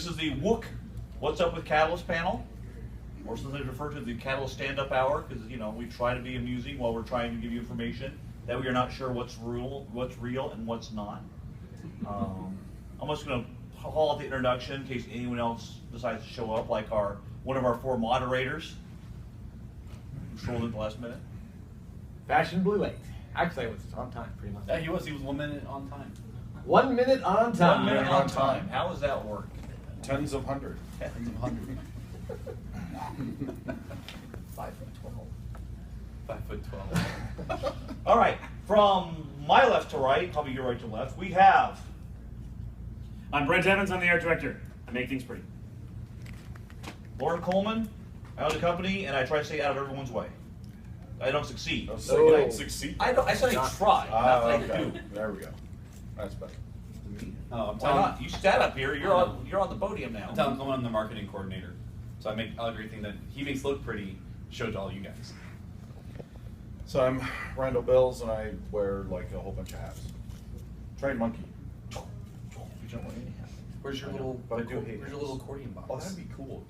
This is the WOOC, What's Up with Catalyst panel, or sometimes referred to as the Catalyst Stand-Up Hour, because we try to be amusing while we're trying to give you information that we are not sure what's real and what's not. I'm just going to haul out the introduction in case anyone else decides to show up, like one of our 4 moderators who strolled at the last minute. Fashion Blue late. Actually, I was on time, pretty much. Yeah, he was 1 minute on time. 1 minute on time. 1 minute on time. How does that work? Tens of hundred. 5'12". 5'12". All right, from my left to right, probably your right to left, we have. I'm Brent Evans, I'm the art director. I make things pretty. Lauren Coleman. I own the company, and I try to stay out of everyone's way. I don't succeed. So you don't succeed. I said I try, not that I do. There we go. That's better. I'm Why not? You sat up here. You're on the podium now. I'm the marketing coordinator, so I make everything that he makes look pretty show to all you guys. So I'm Randall Bills, and I wear like a whole bunch of hats. Trained monkey. You don't want any hat. Where's your little? But I do hate Where's your little accordion box? Oh, that'd be cool.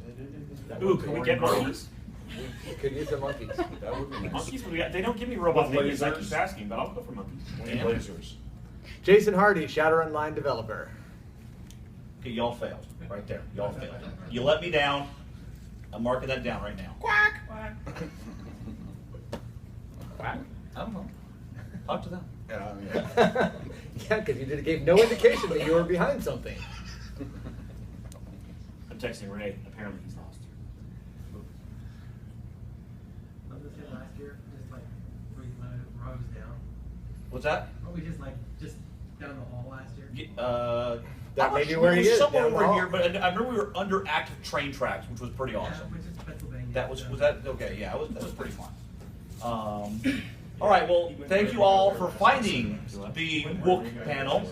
Ooh, can we get monkeys? We could use the monkeys. That would be nice. Monkeys? They don't give me robot With monkeys. I lasers. keep asking, but I'll go for monkeys. Wing lasers. Jason Hardy, Shatter Online developer. Okay, y'all failed right there. Y'all failed. You let me down. I'm marking that down right now. Quack! Quack? I don't know. Talk to them. Yeah. Yeah, because you gave no indication that you were behind something. I'm texting Ray. Apparently he's lost. What was it last year? Just like 3 rows down. What's that? Are we just down the hall last year? That may be where he is. Somewhere down the over hall. here, but I remember we were under active train tracks, which was pretty awesome. Yeah, which is Pennsylvania. That was that okay? Yeah, that was pretty fun. All right, well, thank you all for finding the WOOC panel.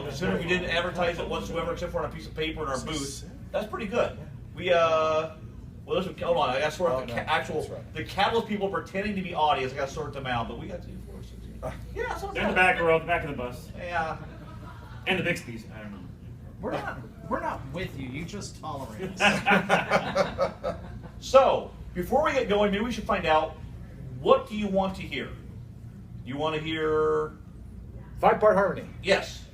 Considering we didn't advertise it whatsoever except for on a piece of paper in our booth, that's pretty good. We well, hold on, I got to sort out the Catalyst people pretending to be audience. I got to sort them out, but we got 2, 4, 6, 8. Yeah, so They're in the back row, the back of the bus. Yeah. And the Bixby's. I don't know. We're not with you. You just tolerate us. So, before we get going, maybe we should find out, what do you want to hear? You want to hear... 5-part harmony. Yes.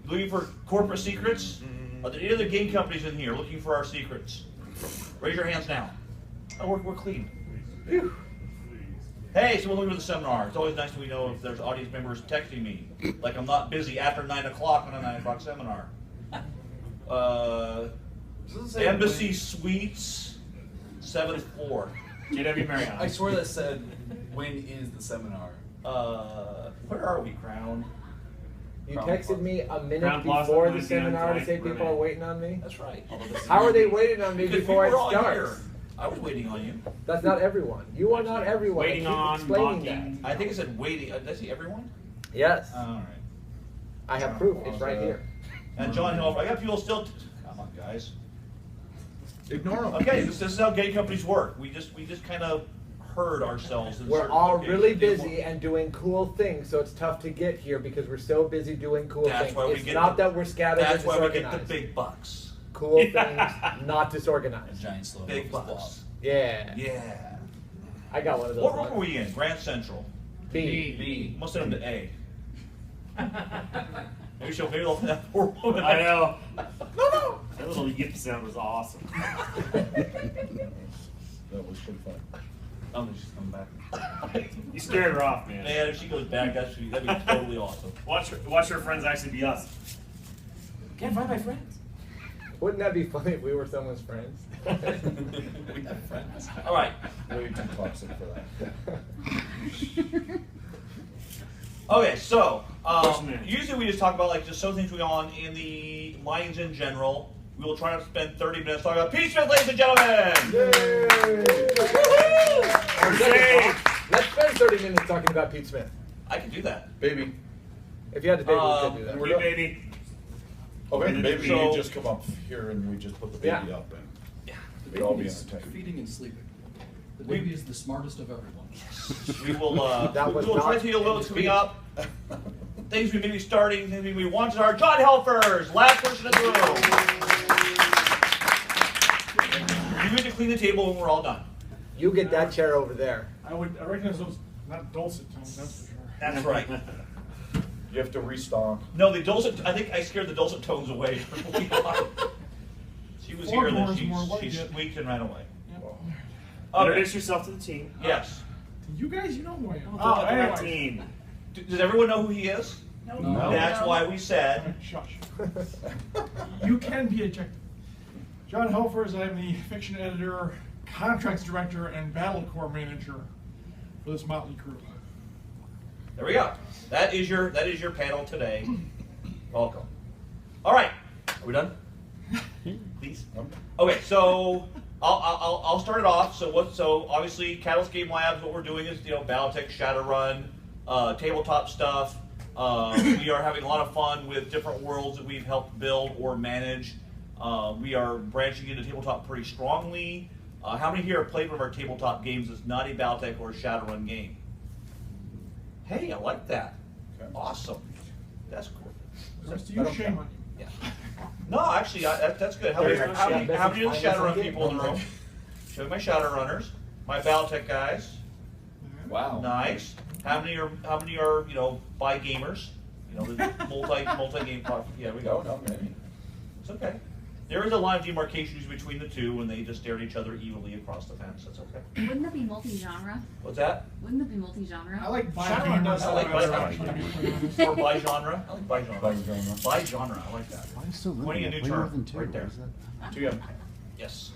Looking for corporate secrets? Are there any other game companies in here looking for our secrets? Raise your hands now. Oh, we're clean. Whew. Hey, someone looking for the seminar. It's always nice to know if there's audience members texting me. Like I'm not busy after 9 o'clock on a 9 o'clock seminar. Embassy Suites, 7th floor. JW Marriott. I swear that said, when is the seminar? Where are we, Crown? You texted me a minute Ground Plaza, before the 9 p.m. seminar to say tonight. people are waiting on me? That's right. How are they waiting on me Because before we it were all starts? here. I was waiting on you. That's not everyone. You are not everyone. Waiting I keep on, explaining mocking. I think it said waiting. Did I see everyone? that. Yes. All right. I have proof. It's right here. And John Hill, I got people still. Come on, guys. Ignore them. Okay, this is how gay companies work. We just kind of herd ourselves. In We're certain all locations. really busy and doing cool things, so it's tough to get here because we're so busy doing cool That's things. why we It's get not the- that we're scattered That's and why we get the disorganized. big bucks. Cool things, not A disorganized. giant slow Big block. bucks. Yeah. Yeah. I got one of those. What room ones. are we in? Grand Central. B. B. Must send them to A. Maybe they'll have 4 women. I know. No. That little yip sound was awesome. That was pretty fun. I'm just coming back. You scared her off, man. Man, if she goes back, that'd be totally awesome. Watch her friends actually be us. Can't find my friends. Wouldn't that be funny if we were someone's friends? We have friends. All right. Way too toxic for that. Okay, so Question. usually we just talk about just some things going on in the mines in general. We will try not to spend 30 minutes talking about Pete Smith, ladies and gentlemen. Yay! We're saved. Let's spend 30 minutes talking about Pete Smith. I can do that. Baby. If you had to baby, we could do that. and we're You done. baby. Okay, maybe So- you just come up here and we just put the baby Yeah. up and Yeah. we'd all be is entertained. feeding and sleeping. The baby is the smartest of everyone. We will. That We was will try not to tell you a little what's in coming speech. up. Things we may be starting. Things we wanted are John Helfers, last person in the room. clean the table when we're all done. You get that chair over there. I recognize those not dulcet tones, that's for sure. That's right. You have to restock. No, the dulcet. I think I scared the dulcet tones away. She was here, and then she squeaked and ran away. Introduce yourself to the team. Yes. You guys, you know who I am. Oh, anyway. team. Does everyone know who he is? No. That's why we said. Shush. You can be ejected. John Helfers, I'm the fiction editor, contracts director, and battle corps manager for this motley crew. There we go. That is your panel today. Welcome. All right. Are we done? Please. Okay. So I'll start it off. So obviously Catalyst Game Labs. What we're doing is Battletech, Shadowrun, tabletop stuff. We are having a lot of fun with different worlds that we've helped build or manage. We are branching into tabletop pretty strongly. How many here have played one of our tabletop games that's not a Battletech or a Shadowrun game? Hey, I like that. Okay. Awesome. That's cool. Rest of you, shame on you. Yeah. No, actually, that's good. How many of the Shadowrun people in the room? Show me my Shadowrunners, my Battletech guys. Wow. Nice. How many are by gamers? The multi game part. Yeah, we go. No, maybe. It's okay. There is a line of demarcation usually between the two when they just stare at each other evilly across the fence. That's okay. Wouldn't that be multi-genre? What's that? Wouldn't it be multi-genre? I like Shadowrun does I like bi-gamers. Or by genre. I like by genre. By genre. By genre. I like that. Why is so Pointing a new term right there. 2M. Yes.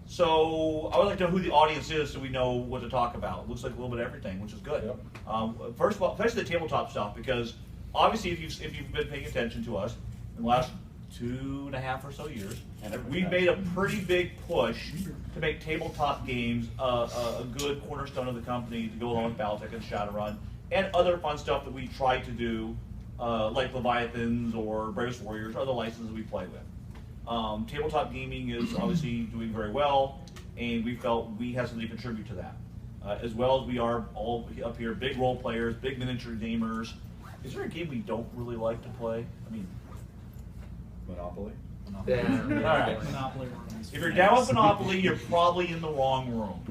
So I would like to know who the audience is so we know what to talk about. Looks like a little bit of everything, which is good. Yep. First of all, especially the tabletop stuff, because obviously if you've been paying attention to us in the last 2.5 or so years, we've made a pretty big push to make tabletop games a good cornerstone of the company to go along with Battletech and Shadowrun and other fun stuff that we try to do, like Leviathans or Bravest Warriors, other licenses we play with. Tabletop gaming is obviously doing very well, and we felt we had something to contribute to that. As well as we are all up here, big role players, big miniature gamers. Is there a game we don't really like to play? I mean, Monopoly. Yeah. all right. Monopoly. If you're down with Monopoly, you're probably in the wrong room.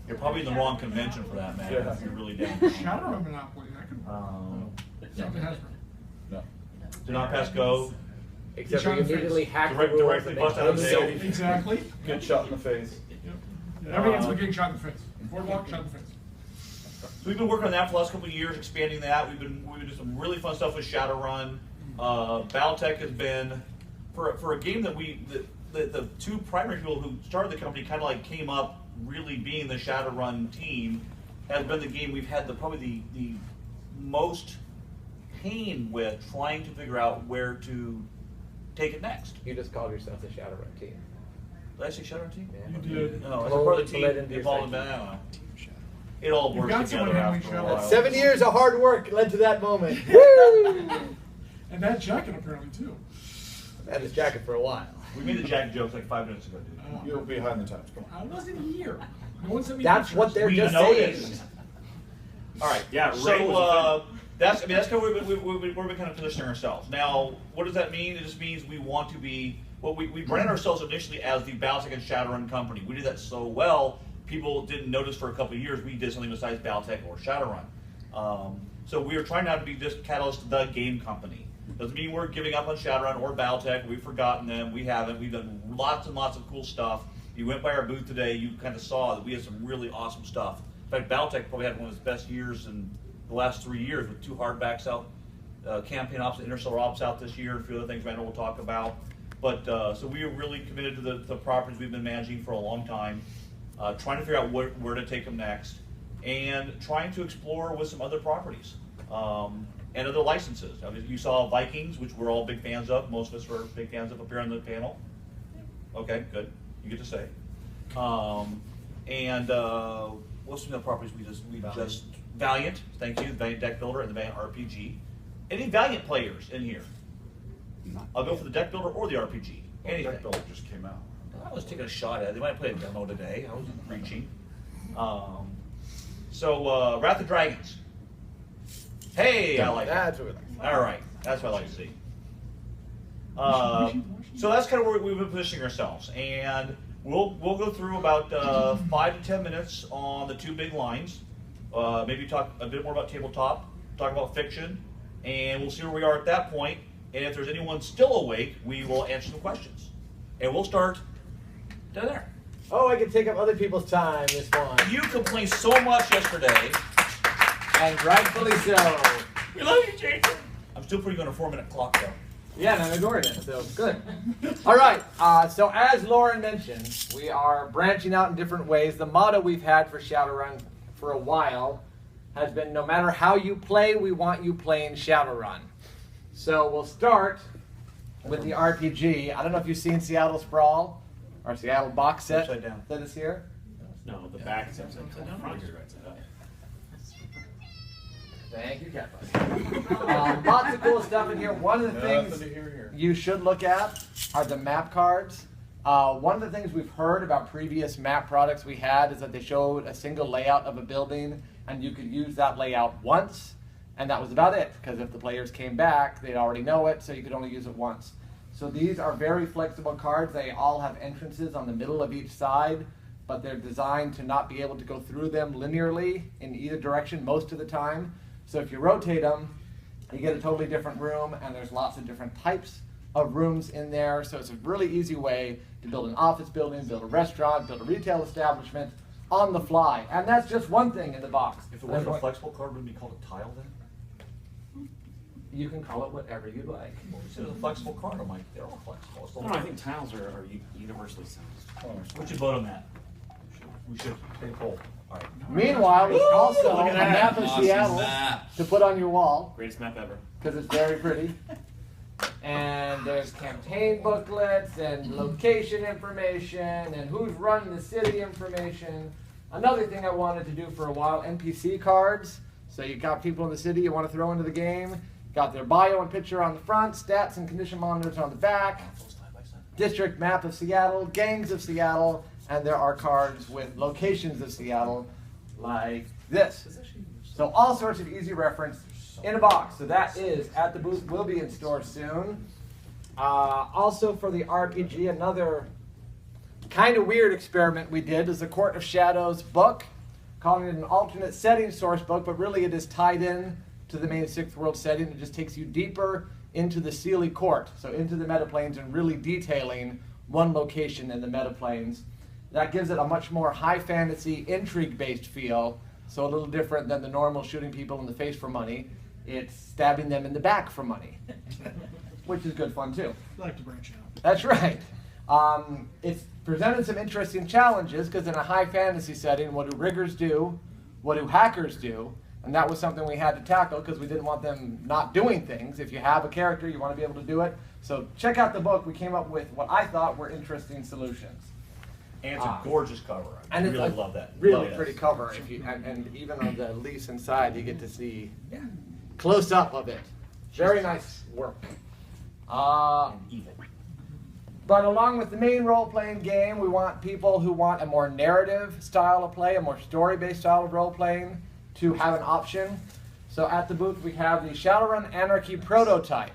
You're probably in the wrong convention for that matter. Yeah. If you're really down. Shadowrun Monopoly, that could. Something has been. No. Do not pass go. Except for you immediately hack the rules Directly and bust out of make the them day. Exactly. Good shot in the face. Yep. Everything's like getting shot in the face. Boardwalk, shot in the face. So we've been working on that for the last couple of years, expanding that. We've been doing some really fun stuff with Shadowrun. Battletech has been for a game that the two primary people who started the company kind of like came up really being the Shadowrun team, has been the game we've had probably the most pain with trying to figure out where to take it next. You just called yourself the Shadowrun team. Did I say Shadowrun team? Yeah. You did. No, it's a part of the Let team into your involved in psyche. that. I don't know. It all You've works got together someone handling after a Shadowrun. while. 7 years of hard work led to that moment. Woo! And that jacket apparently too. I had this jacket for a while. We made the Jack jokes like 5 minutes ago, dude. You're behind the times. Come on. I wasn't here. No one sent me That's pictures. what they're We just noticed. saying. All right. Yeah, Ray So was that's kind of where we've been kind of positioning ourselves. Now, what does that mean? It just means we want to be. Well, we branded ourselves initially as the Battletech and Shadowrun company. We did that so well, people didn't notice for a couple of years we did something besides Battletech or Shadowrun. So we are trying not to be just Catalyst the game company. Doesn't mean we're giving up on Shadowrun or Battletech. We've forgotten them. We haven't. We've done lots and lots of cool stuff. You went by our booth today. You kind of saw that we had some really awesome stuff. In fact, Battletech probably had one of its best years in the last 3 years with 2 hardbacks out, campaign ops, interstellar ops out this year. A few other things Randall will talk about. But so we are really committed to the properties we've been managing for a long time, trying to figure out where to take them next, and trying to explore with some other properties and other licenses. I mean, you saw Vikings, which we're all big fans of. Most of us were big fans of up here on the panel. Okay, good. You get to say. And what's some other properties we just Valiant. Thank you, the Valiant Deck Builder and the Valiant RPG. Any Valiant players in here? I'll go for the Deck Builder or the RPG. Anything. Deck Builder just came out. I was taking a shot at it. They might play a demo today. I wasn't reaching. So Wrath of Dragons. Hey, I like that. That's what we like. All right, that's what I like to see. So that's kind of where we've been positioning ourselves, and we'll go through about 5 to 10 minutes on the two big lines. Maybe talk a bit more about tabletop, talk about fiction, and we'll see where we are at that point. And if there's anyone still awake, we will answer some questions. And we'll start down there. Oh, I can take up other people's time this one. You complained so much yesterday. And rightfully so. We love you, Jason. I'm still putting you on a 4-minute clock, though. Yeah, and I'm ignoring it, so good. All right, so as Lauren mentioned, we are branching out in different ways. The motto we've had for Shadowrun for a while has been, no matter how you play, we want you playing Shadowrun. So we'll start with the RPG. I don't know if you've seen Seattle Sprawl, or Seattle box set Upside down. that is here. No, the back is upside down. Front is right side up. Thank you, Kappa. Lots of cool stuff in here. One of the things you should look at are the map cards. One of the things we've heard about previous map products we had is that they showed a single layout of a building, and you could use that layout once, and that was about it, because if the players came back, they'd already know it, so you could only use it once. So these are very flexible cards. They all have entrances on the middle of each side, but they're designed to not be able to go through them linearly in either direction most of the time. So if you rotate them, you get a totally different room, and there's lots of different types of rooms in there. So it's a really easy way to build an office building, build a restaurant, build a retail establishment on the fly. And that's just one thing in the box. If it wasn't a flexible card, would it be called a tile then? You can call it whatever you like. Well, you said it was a flexible card. I'm like, they're all flexible. It's I don't know, I think tiles are universally sound. What's your vote on that? We should take a poll. All right. Meanwhile, there's also Look a at that. map of Awesome Seattle map. to put on your wall, Greatest map ever. because it's very pretty. And there's campaign booklets and location information and who's running the city information. Another thing I wanted to do for a while, NPC cards. So you got people in the city you want to throw into the game. Got their bio and picture on the front, stats and condition monitors on the back. District map of Seattle, gangs of Seattle, and there are cards with locations of Seattle like this. So all sorts of easy reference in a box. So that is at the booth, will be in store soon. Also for the RPG, another kind of weird experiment we did is the Court of Shadows book, calling it an alternate setting source book, but really it is tied in to the main 6th World setting. It just takes you deeper into the Sealy Court, so into the metaplanes, and really detailing one location in the metaplanes. That gives it a much more high fantasy, intrigue-based feel, so a little different than the normal shooting people in the face for money. It's stabbing them in the back for money, which is good fun too. I like to branch out. That's right. It's presented some interesting challenges, because in a high fantasy setting, what do riggers do? What do hackers do? And that was something we had to tackle, because we didn't want them not doing things. If you have a character, you want to be able to do it. So check out the book. We came up with what I thought were interesting solutions. And it's a gorgeous cover. I And really it's a love that. really Love it. pretty cover. If you, and even on the lease inside, you get to see close up of it. Very nice work. Evil. But along with the main role-playing game, we want people who want a more narrative style of play, a more story-based style of role-playing, to have an option. So at the booth, we have the Shadowrun Anarchy prototype.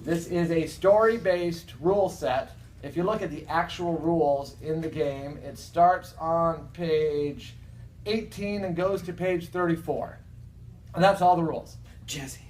This is a story-based rule set. If you look at the actual rules in the game, it starts on page 18 and goes to page 34. And that's all the rules. Jazz hands.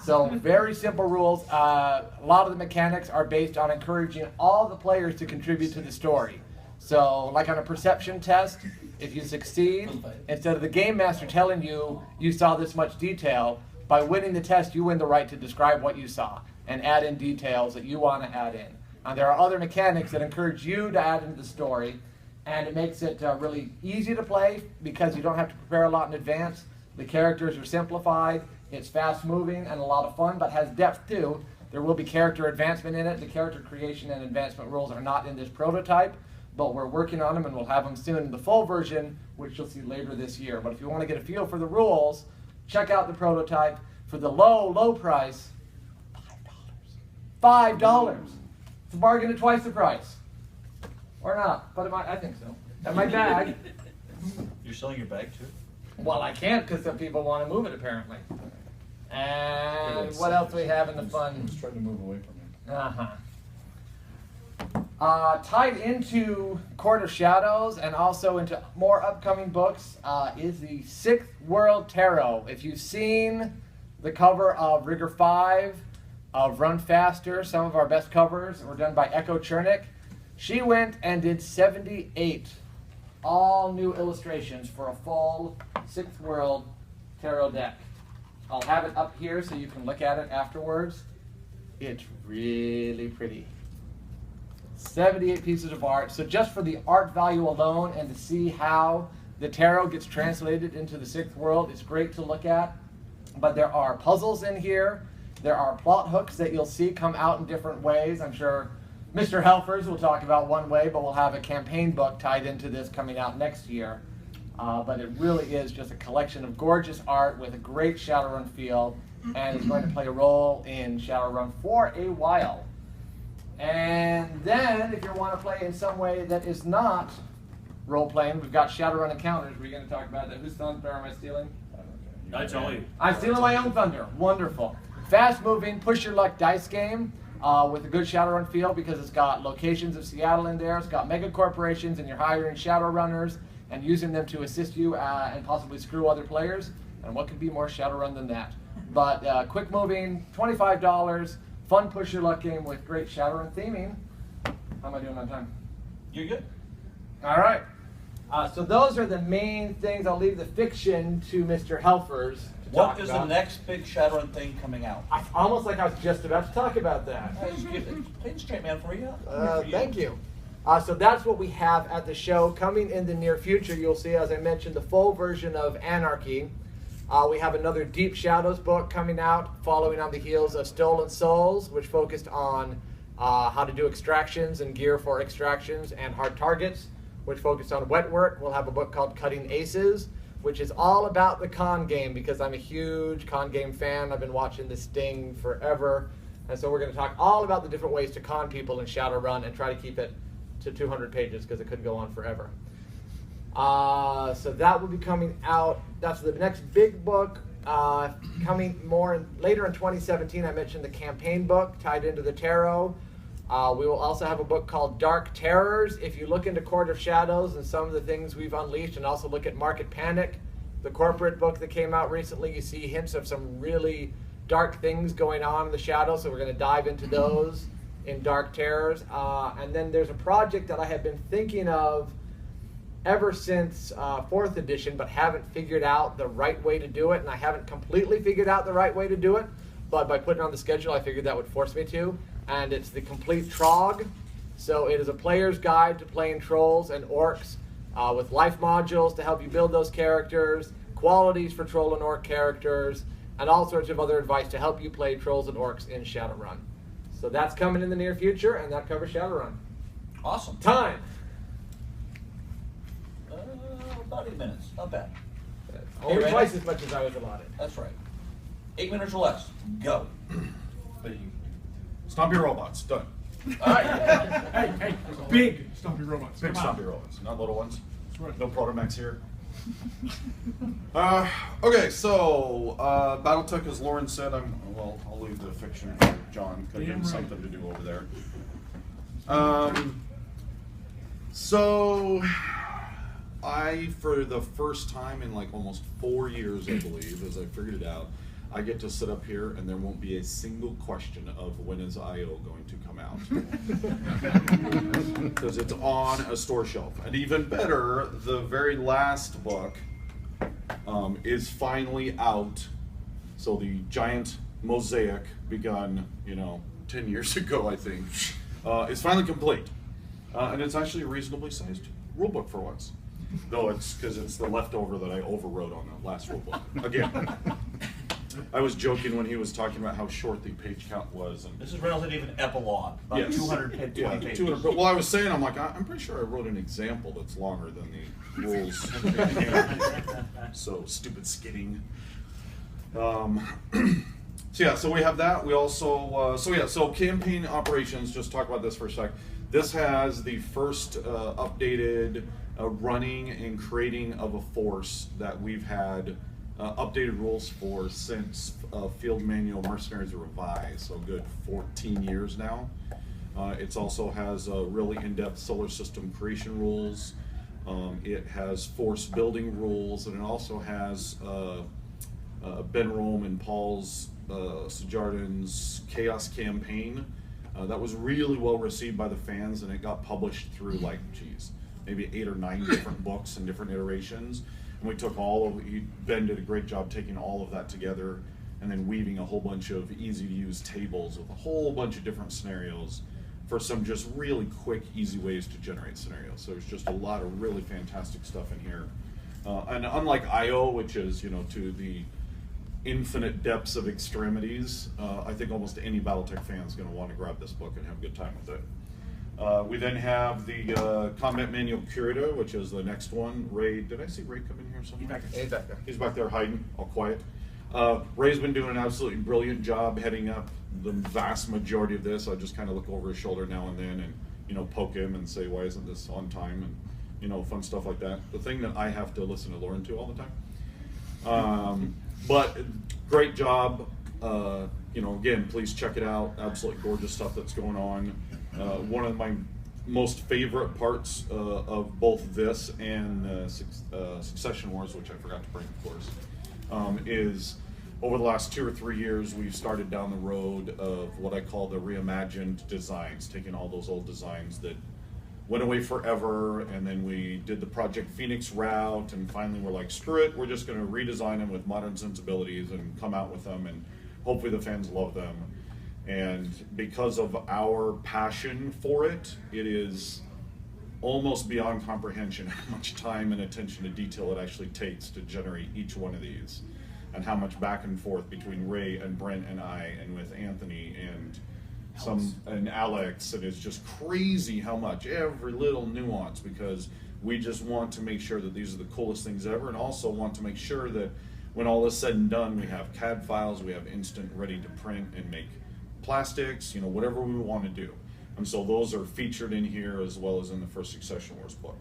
So very simple rules. A lot of the mechanics are based on encouraging all the players to contribute to the story. So like on a perception test, if you succeed, instead of the game master telling you you saw this much detail, by winning the test you win the right to describe what you saw and add in details that you want to add in. And there are other mechanics that encourage you to add into the story, and it makes it really easy to play because you don't have to prepare a lot in advance. The characters are simplified, it's fast moving and a lot of fun, but has depth too. There will be character advancement in it. The character creation and advancement rules are not in this prototype, but we're working on them and we'll have them soon in the full version, which you'll see later this year. But if you want to get a feel for the rules, check out the prototype for the low price, $5. $5. It's a bargain at twice the price. Or not, but I think so. And my bag. You're selling your bag too? Well, I can't because some people want to move it apparently. And what else do we have in the fun? He's trying to move away from me. Tied into Court of Shadows and also into more upcoming books is the Sixth World Tarot. If you've seen the cover of Rigor 5, of Run Faster, some of our best covers were done by Echo Chernick. She went and did 78 all new illustrations for a full Sixth World Tarot deck. I'll have it up here so you can look at it afterwards. It's really pretty. 78 pieces of art. So just for the art value alone and to see how the tarot gets translated into the Sixth World, it's great to look at. But there are puzzles in here. There are plot hooks that you'll see come out in different ways. I'm sure Mr. Helfers will talk about one way, but we'll have a campaign book tied into this coming out next year. But it really is just a collection of gorgeous art with a great Shadowrun feel, and is going to play a role in Shadowrun for a while. And then, if you want to play in some way that is not role-playing, we've got Shadowrun Encounters. We're going to talk about that. Whose thunder am I stealing? That's all you. I'm stealing my own thunder. Wonderful. Fast-moving, push-your-luck dice game with a good Shadowrun feel because it's got locations of Seattle in there. It's got mega corporations, and you're hiring Shadowrunners and using them to assist you and possibly screw other players. And what could be more Shadowrun than that? But quick-moving, $25, fun push-your-luck game with great Shadowrun theming. How am I doing on time? You're good. All right. So those are the main things. I'll leave the fiction to Mr. Helfers to What talk is about. the next big Shadowrun thing coming out? Almost like I was just about to talk about that. Playing straight man for you. Thank you. So that's what we have at the show. Coming in the near future, you'll see, as I mentioned, the full version of Anarchy. We have another Deep Shadows book coming out, following on the heels of Stolen Souls, which focused on how to do extractions and gear for extractions, and Hard Targets, which focused on wet work. We'll have a book called Cutting Aces, which is all about the con game, because I'm a huge con game fan. I've been watching this Sting forever. And so we're going to talk all about the different ways to con people in Shadowrun and try to keep it to 200 pages because it could go on forever. So that will be coming out. That's the next big book. Coming later in 2017, I mentioned the campaign book tied into the tarot. We will also have a book called Dark Terrors. If you look into Court of Shadows and some of the things we've unleashed, and also look at Market Panic, the corporate book that came out recently, you see hints of some really dark things going on in the shadows, so we're going to dive into those in Dark Terrors. And then there's a project that I have been thinking of ever since 4th edition, but haven't figured out the right way to do it, and I haven't completely figured out the right way to do it, but by putting it on the schedule, I figured that would force me to. And it's the Complete Trog. So it is a player's guide to playing trolls and orcs with life modules to help you build those characters, qualities for troll and orc characters, and all sorts of other advice to help you play trolls and orcs in Shadowrun. So that's coming in the near future, and that covers Shadowrun. Awesome. Time. About 8 minutes. Not bad. Only ready? twice as much as I was allotted. That's right. 8 minutes or less. Go. Stompy robots, done. All right. Hey, big stumpy robots. Big Come on. stompy robots, not little ones. That's right. No Protomax here. Okay, so Battletech, as Lauren said, I'll leave the fiction for John. Got Damn him right. something to do over there. So I, for the first time in like almost 4 years, I believe, as I figured it out, I get to sit up here and there won't be a single question of when is IO going to come out. Because it's on a store shelf. And even better, the very last book is finally out. So the giant mosaic begun, 10 years ago, I think, is finally complete. And it's actually a reasonably sized rulebook for once. Though it's because it's the leftover that I overwrote on the last rulebook. Again. I was joking when he was talking about how short the page count was. And This is relatively an epilogue, about yes. 220 yeah, pages. 200, but well, I was saying, I'm like, I'm pretty sure I wrote an example that's longer than the rules. So stupid skidding. So yeah, so we have that. We also, so campaign operations. Just talk about this for a sec. This has the first updated running and creating of a force that we've had updated rules for since Field Manual Mercenaries Revised, so good 14 years now. It also has really in-depth solar system creation rules. It has force building rules, and it also has Ben Rome and Paul's Sejardin's Chaos Campaign. That was really well received by the fans, and it got published through like, geez, maybe 8 or 9 different books and different iterations. And we took Ben did a great job taking all of that together and then weaving a whole bunch of easy to use tables with a whole bunch of different scenarios for some just really quick, easy ways to generate scenarios. So there's just a lot of really fantastic stuff in here. And unlike IO, which is, to the infinite depths of extremities, I think almost any Battletech fan is going to want to grab this book and have a good time with it. We then have the Combat Manual Curator, which is the next one. Ray, did I see Ray come in here somewhere? He's back there hiding, all quiet. Ray's been doing an absolutely brilliant job heading up the vast majority of this. I just kind of look over his shoulder now and then and, poke him and say, why isn't this on time? And, fun stuff like that. The thing that I have to listen to Lauren to all the time. But great job. Again, please check it out. Absolutely gorgeous stuff that's going on. One of my most favorite parts of both this and Succession Wars, which I forgot to bring, of course, is over the last 2 or 3 years, we've started down the road of what I call the reimagined designs, taking all those old designs that went away forever, and then we did the Project Phoenix route, and finally we're like, screw it, we're just going to redesign them with modern sensibilities and come out with them, and hopefully the fans love them. And because of our passion for it, it is almost beyond comprehension how much time and attention to detail it actually takes to generate each one of these, and how much back and forth between Ray and Brent and I, and with Anthony and Alex, and it's just crazy how much, every little nuance, because we just want to make sure that these are the coolest things ever, and also want to make sure that when all is said and done, we have CAD files, we have instant ready to print and make plastics, whatever we want to do. And so those are featured in here as well as in the first Succession Wars book.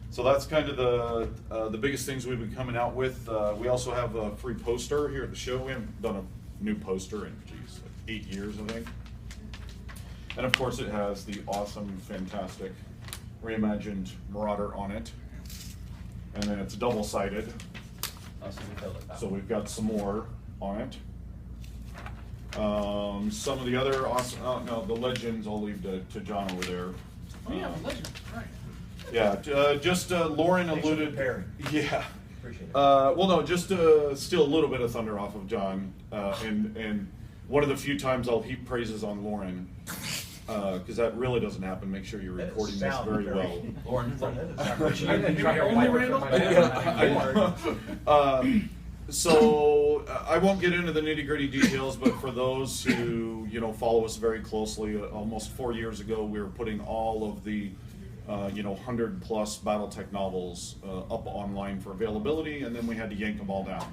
So that's kind of the biggest things we've been coming out with. We also have a free poster here at the show. We haven't done a new poster in, 8 years, I think. And of course it has the awesome, fantastic, reimagined Marauder on it. And then it's double-sided. So we've got some more on it. Some of the other awesome, no, the legends I'll leave to John over there. Oh yeah, the legend, right. Yeah, just Lauren alluded. Yeah. Appreciate it. Well, no, just to steal a little bit of thunder off of John, and one of the few times I'll heap praises on Lauren, because that really doesn't happen. Make sure you're recording this very well. Lauren, So I won't get into the nitty-gritty details, but for those who follow us very closely, almost 4 years ago we were putting all of the 100+ BattleTech novels up online for availability, and then we had to yank them all down.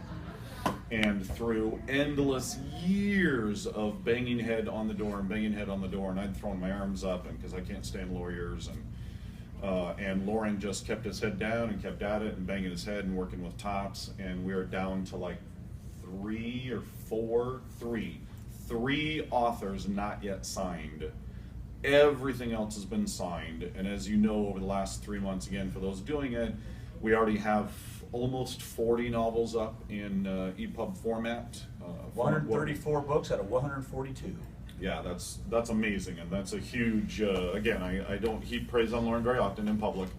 And through endless years of banging head on the door, and I'd thrown my arms up, and because I can't stand lawyers, and Lauren just kept his head down and kept at it and banging his head and working with tops, and we are down to like three authors not yet signed. Everything else has been signed, and as you know, over the last 3 months, again, for those doing it, we already have almost 40 novels up in EPUB format. 134 books out of 142. Yeah, that's amazing, and that's a huge, again, I don't heap praise on Lauren very often in public,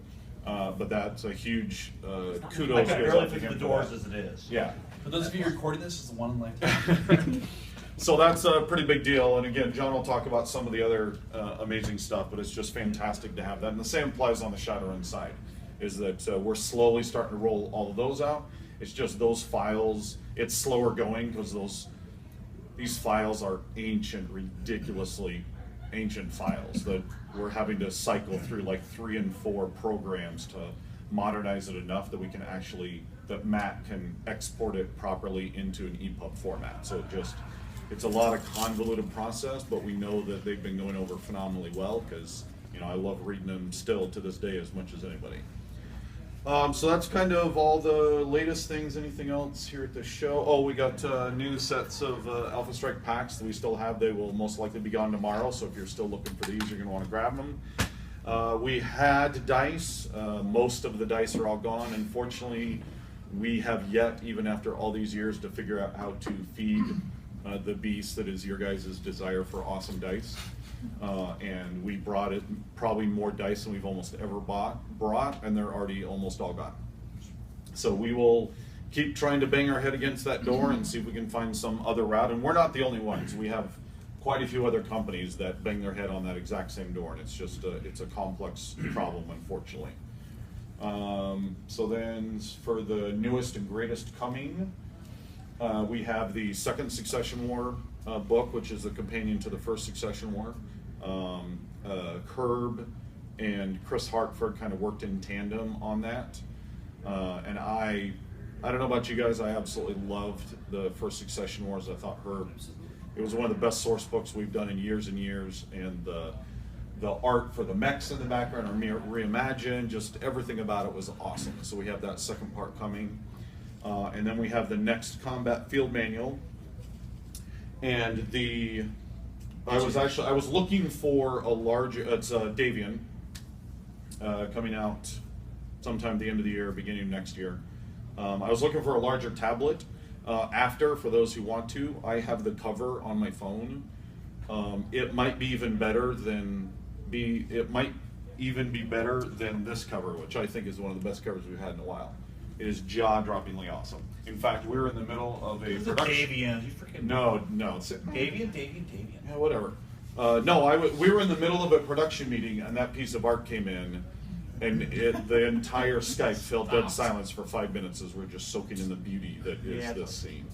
but that's a huge kudos. I can barely fit the doors as it is. Yeah. For those of you recording this, is the one lifetime. So that's a pretty big deal, and again, John will talk about some of the other amazing stuff, but it's just fantastic to have that. And the same applies on the Shadowrun side, is that we're slowly starting to roll all of those out. It's just those files, it's slower going because these files are ancient, ridiculously ancient files that we're having to cycle through like 3 and 4 programs to modernize it enough that we can that Matt can export it properly into an EPUB format. So it's a lot of convoluted process, but we know that they've been going over phenomenally well because I love reading them still to this day as much as anybody. So that's kind of all the latest things. Anything else here at the show? Oh, we got new sets of Alpha Strike packs that we still have. They will most likely be gone tomorrow, so if you're still looking for these, you're going to want to grab them. We had dice. Most of the dice are all gone. Unfortunately, we have yet, even after all these years, to figure out how to feed the beast that is your guys' desire for awesome dice. And we brought it probably more dice than we've almost ever brought, and they're already almost all gone. So we will keep trying to bang our head against that door and see if we can find some other route. And we're not the only ones. We have quite a few other companies that bang their head on that exact same door, and it's just it's a complex problem, unfortunately. So then for the newest and greatest coming, we have the Second Succession War book, which is the companion to the First Succession War. Herb and Chris Hartford kind of worked in tandem on that. And I don't know about you guys, I absolutely loved the First Succession Wars. I thought it was one of the best source books we've done in years and years, and the art for the mechs in the background are reimagined, just everything about it was awesome. So we have that second part coming. And then we have the next combat field manual. And I was looking for a larger, it's Davian, coming out sometime at the end of the year, beginning of next year. I was looking for a larger tablet. For those who want to, I have the cover on my phone. It might be even better than it might even be better than this cover, which I think is one of the best covers we've had in a while. It is jaw-droppingly awesome. In fact, we're in the middle of a production. Davian, you freaking No. Davian. Yeah, whatever. We were in the middle of a production meeting, and that piece of art came in, and the entire Skype fell dead silence for 5 minutes as we're just soaking in the beauty that is this scene.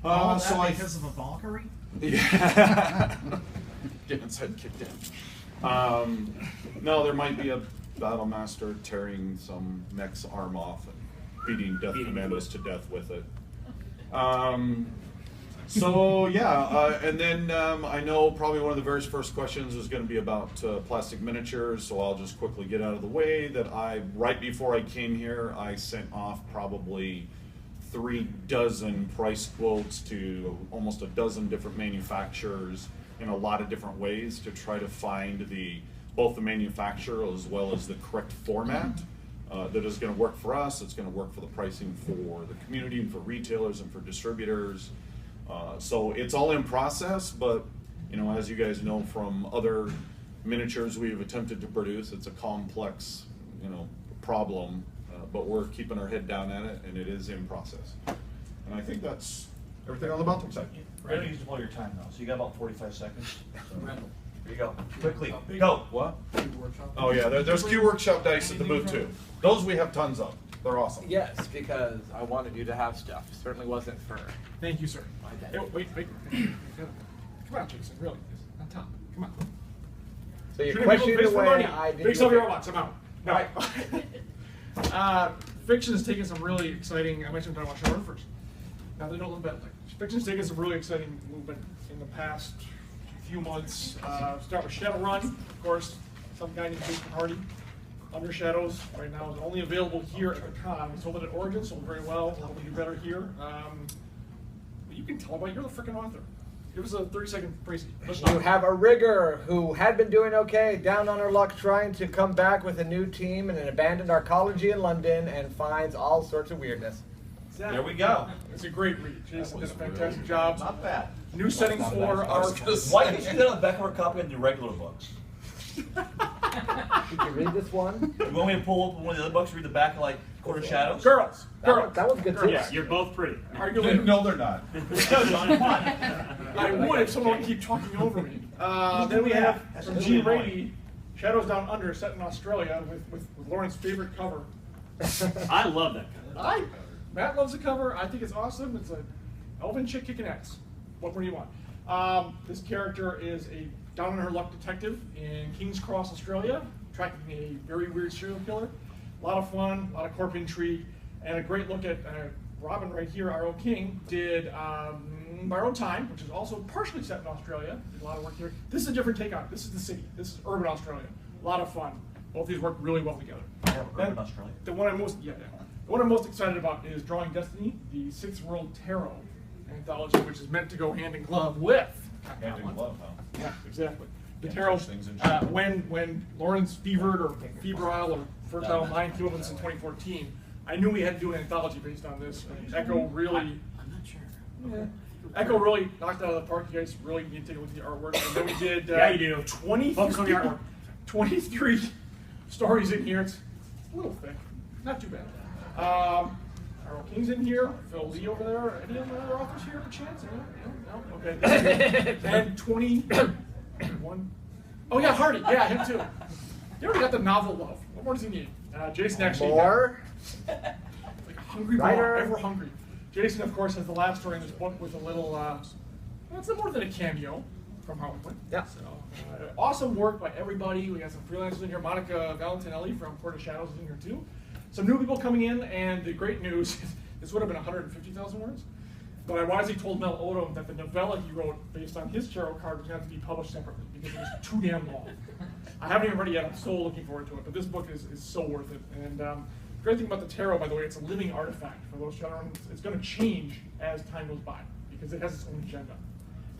All So that because of a Valkyrie? Yeah. Getting his head kicked in. No, there might be a battle master tearing some mech's arm off and beating death commandos to death with it. So yeah, and then I know probably one of the very first questions is going to be about plastic miniatures, so I'll just quickly get out of the way that right before I came here, I sent off probably 36 price quotes to almost a dozen different manufacturers in a lot of different ways to try to find both the manufacturer as well as the correct format that is going to work for us. It's going to work for the pricing for the community and for retailers and for distributors. So it's all in process, but as you guys know from other miniatures we've attempted to produce, it's a complex problem, but we're keeping our head down at it, and it is in process. And I think that's everything on the Baltic side. We're going to use up all your time now, so you got about 45 seconds. Randall. Here you go. Quickly. Go. What? Oh yeah, there's Q Workshop dice at the booth too. Those we have tons of. They're awesome. Yes, because I wanted you to have stuff. Certainly wasn't for Thank you, sir. my day. Hey, wait. Come on, Jason, really. On top. Come on. So your Shouldn't question be based the for way money. I did. Big stuff your box. I'm out. No. Fiction has taken some really exciting. I mentioned talking about Sharon first. Now they don't look bad. Fiction's taken some really exciting movement in the past few months. Start with Shadowrun, of course. Some guy named Jason Hardy. Under Shadows right now is only available here at the con. We sold it at Origin, sold very well. We'll do better here. But you can tell about you're the freaking author. Give us a 30-second praise. You have a rigger who had been doing okay, down on her luck, trying to come back with a new team in an abandoned arcology in London, and finds all sorts of weirdness. There we go. It's a great read. Jason did a fantastic job. Not bad. New setting for our. Why didn't you get on the back of our copy in the regular books? Did you read this one? You want me to pull up one of the other books, read the back of like Court of Shadows? Girls. That one's good too. Yeah, you're both pretty. Arguably, No, they're not. Come on. I would if someone would keep talking over me. Then we have from That's Gene really Rady, Shadows Down Under, set in Australia with Lauren's favorite cover. I love that kind Matt loves the cover. I think it's awesome. It's an elven chick kicking ass. What more do you want? This character is a down on her luck detective in King's Cross, Australia, tracking a very weird serial killer. A lot of fun, a lot of corp intrigue, and a great look at Robin right here, R.O. King, did Borrowed Time, which is also partially set in Australia. Did a lot of work here. This is a different take on it. This is the city. This is urban Australia. A lot of fun. Both these work really well together. Urban Australia. The one I'm most The one I'm most excited about is Drawing Destiny, the Sixth World Tarot anthology, which is meant to go hand in glove with. Hand in glove, huh? Yeah, exactly. The Can't tarot. touch things and When Lauren's fevered or febrile or fertile mind came up with this in 2014, I knew we had to do an anthology based on this. And Echo really. I'm not sure. Yeah. Echo really knocked it out of the park. You guys really need to take a look at the artwork. And then we did Yeah, you do. 23 stories in here. It's a little thick, not too bad. Earl King's in here. Phil Lee over there. Any other authors here per chance? No? Okay. And 21. Oh yeah, Hardy. Yeah, him too. He already got the novel love. What more does he need? Jason actually. More? Like a hungry Writer. boy, ever hungry. Jason, of course, has the last story in this book with a little, well, it's more than a cameo from Harlequin. Yeah. So, awesome work by everybody. We got some freelancers in here. Monica Valentinelli from Court of Shadows is in here too. Some new people coming in, and the great news, this would have been 150,000 words, but I wisely told Mel Odom that the novella he wrote based on his tarot card was going to have to be published separately because it was too damn long. I haven't even read it yet. I'm so looking forward to it, but this book is so worth it. And the great thing about the tarot, by the way, it's a living artifact for those Shadowrunners. It's going to change as time goes by because it has its own agenda.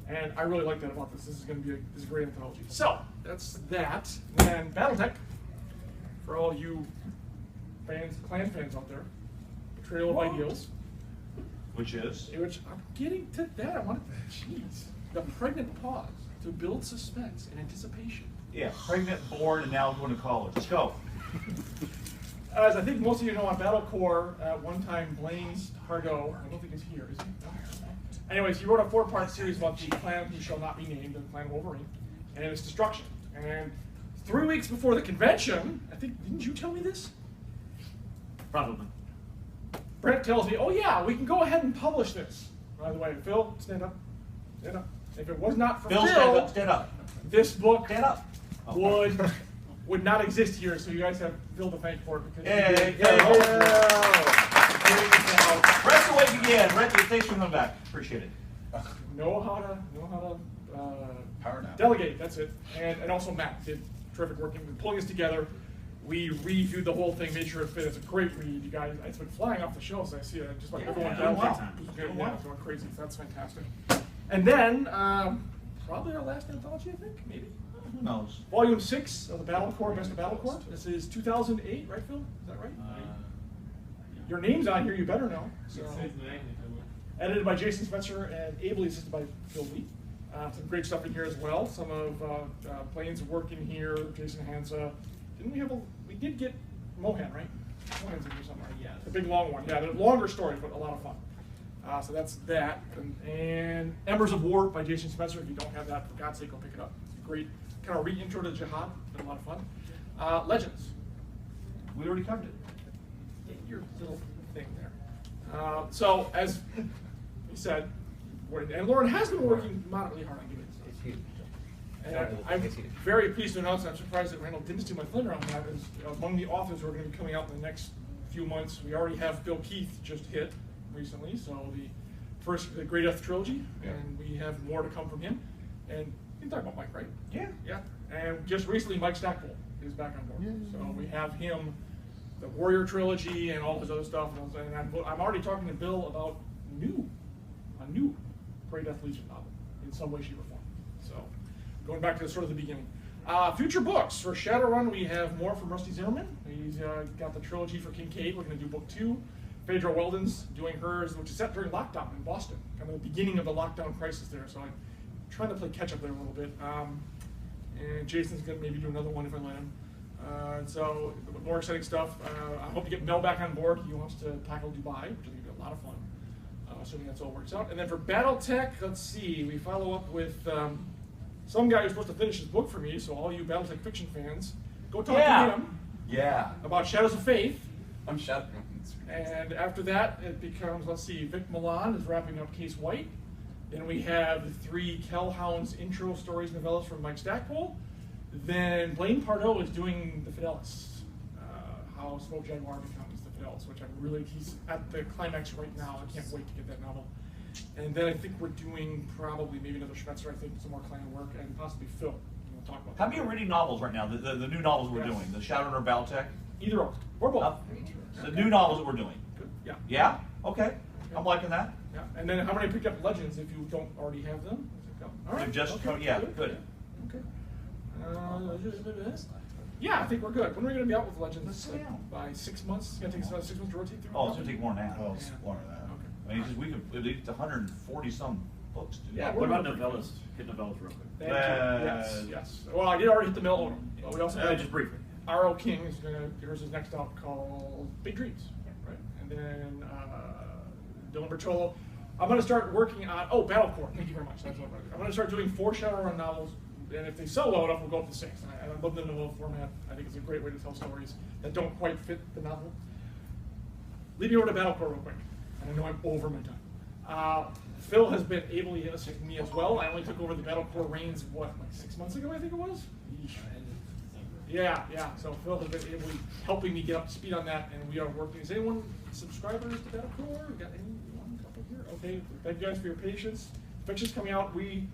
And I really like that about this. This is going to be a great anthology. So that's that. And BattleTech, for all you fans, clan fans out there, Betrayal of Ideals. Which is? Which I'm getting to that. I want jeez. The pregnant pause to build suspense and anticipation. Yeah, pregnant, born, and now going to college. Let's go. As I think most of you know, on Battle Corps, at one time, Blaine Hardot, I don't think he's here, is he? No. Anyways, he wrote a 4-part series about the clan who shall not be named, the clan Wolverine, and its destruction. And 3 weeks before the convention, I think, didn't you tell me this? Probably. Brent tells me, oh yeah, we can go ahead and publish this. By the way, Phil, stand up. Stand up. If it was not for Phil, Phil, stand up. this book Stand up. would not exist here, so you guys have Phil to thank for it. Because Yay, Rest away again. Rest, thanks for coming back. Appreciate it. Know how to Power nap. delegate. That's it. And also Matt did terrific work in pulling us together. We reviewed the whole thing, made sure it fit. It's a great read, you guys. It's been flying off the shelves. I see it. Just like everyone down. It's going crazy. So that's fantastic. And then probably our last anthology, I think, maybe. Who knows? Volume 6 of the Battle Corps, Best of Battle Corps. This is 2008, right, Phil? Is that right? Your name's on here. You better know. So, edited by Jason Spencer and ably assisted by Phil Lee. Some great stuff in here as well. Some of Blaine's work in here. Jason Hansa. Didn't we have a? We did get Mohan, right? Mohan's in here somewhere. Yeah. The big long one. Yeah, they're longer stories, but a lot of fun. So that's that. And Embers of War by Jason Spencer. If you don't have that, for God's sake, go pick it up. It's a great kind of re-intro to Jihad. Been a lot of fun. Legends. We already covered it. Your little thing there. So as we said, and Lauren has been working moderately hard on giving it. It's huge. And I'm very pleased to announce, I'm surprised that Randall didn't steal my thunder on that, is among the authors who are going to be coming out in the next few months, we already have Bill Keith just hit recently, so the Great Death Trilogy, and we have more to come from him. And you can talk about Mike, right? Yeah. Yeah. And just recently, Mike Stackpole is back on board. So we have him, the Warrior Trilogy, and all his other stuff. And I'm already talking to Bill about a new Great Death Legion novel in some way, shape, or form. So going back to sort of the beginning. Future books. For Shadowrun, we have more from Rusty Zimmerman. He's got the trilogy for Kincaid. We're going to do book 2. Phaedra Weldon's doing hers, which is set during lockdown in Boston, kind of the beginning of the lockdown crisis there. So I'm trying to play catch up there a little bit. And Jason's going to maybe do another one if I let him. So more exciting stuff. I hope to get Mel back on board. He wants to tackle Dubai, which is going to be a lot of fun, assuming that's all works out. And then for BattleTech, let's see, we follow up with some guy who's supposed to finish his book for me. So all you BattleTech fiction fans, go talk to him about Shadows of Faith. I'm shouting. And after that, it becomes, let's see, Vic Milan is wrapping up Case White. Then we have the 3 Kellhounds intro stories novellas from Mike Stackpole. Then Blaine Pardoe is doing the Fidelis, how Smoke Jaguar becomes the Fidelis, which he's at the climax right now. I can't wait to get that novel. And then I think we're doing probably maybe another Schmetzer, I think, some more clan work, and possibly Phil. We'll talk about How that. many are reading novels right now? The new novels we're doing, the Shadowrunner Battletech. Either or both. The new novels that we're doing. Yeah. Yeah? Okay. I'm liking that. Yeah. And then how many picked up Legends if you don't already have them? All right. Yeah, good. Okay. Yeah, I think we're good. When are we going to be out with Legends? By 6 months? It's going to take us about 6 months to rotate through? Oh, it's going to take more than that. Oh, it's more than that. I mean, we could, it's 140 some books to do. Yeah, What about novellas? Hit novellas real quick. Thank you. Yes, yes. Well, I did already hit the mill order. But we also have Just briefly. R.L. King is going to give us his next out called Big Dreams, right? And then Dylan Bertolo. I'm going to start working on, Battlecore. Thank you very much. That's what I'm going to start doing 4 Shadowrun novels, and if they sell well enough, we'll go up to 6. And I love the novel format. I think it's a great way to tell stories that don't quite fit the novel. Leading over to Battlecore real quick, and I know I'm over my time. Phil has been ably to assist me as well. I only took over the Battlecore reins, like 6 months ago, I think it was? Yeah. So Phil has been ably helping me get up to speed on that, and we are working. Is anyone subscribers to Battlecore? We got one couple here? Okay, thank you guys for your patience. Fiction's coming out. Gray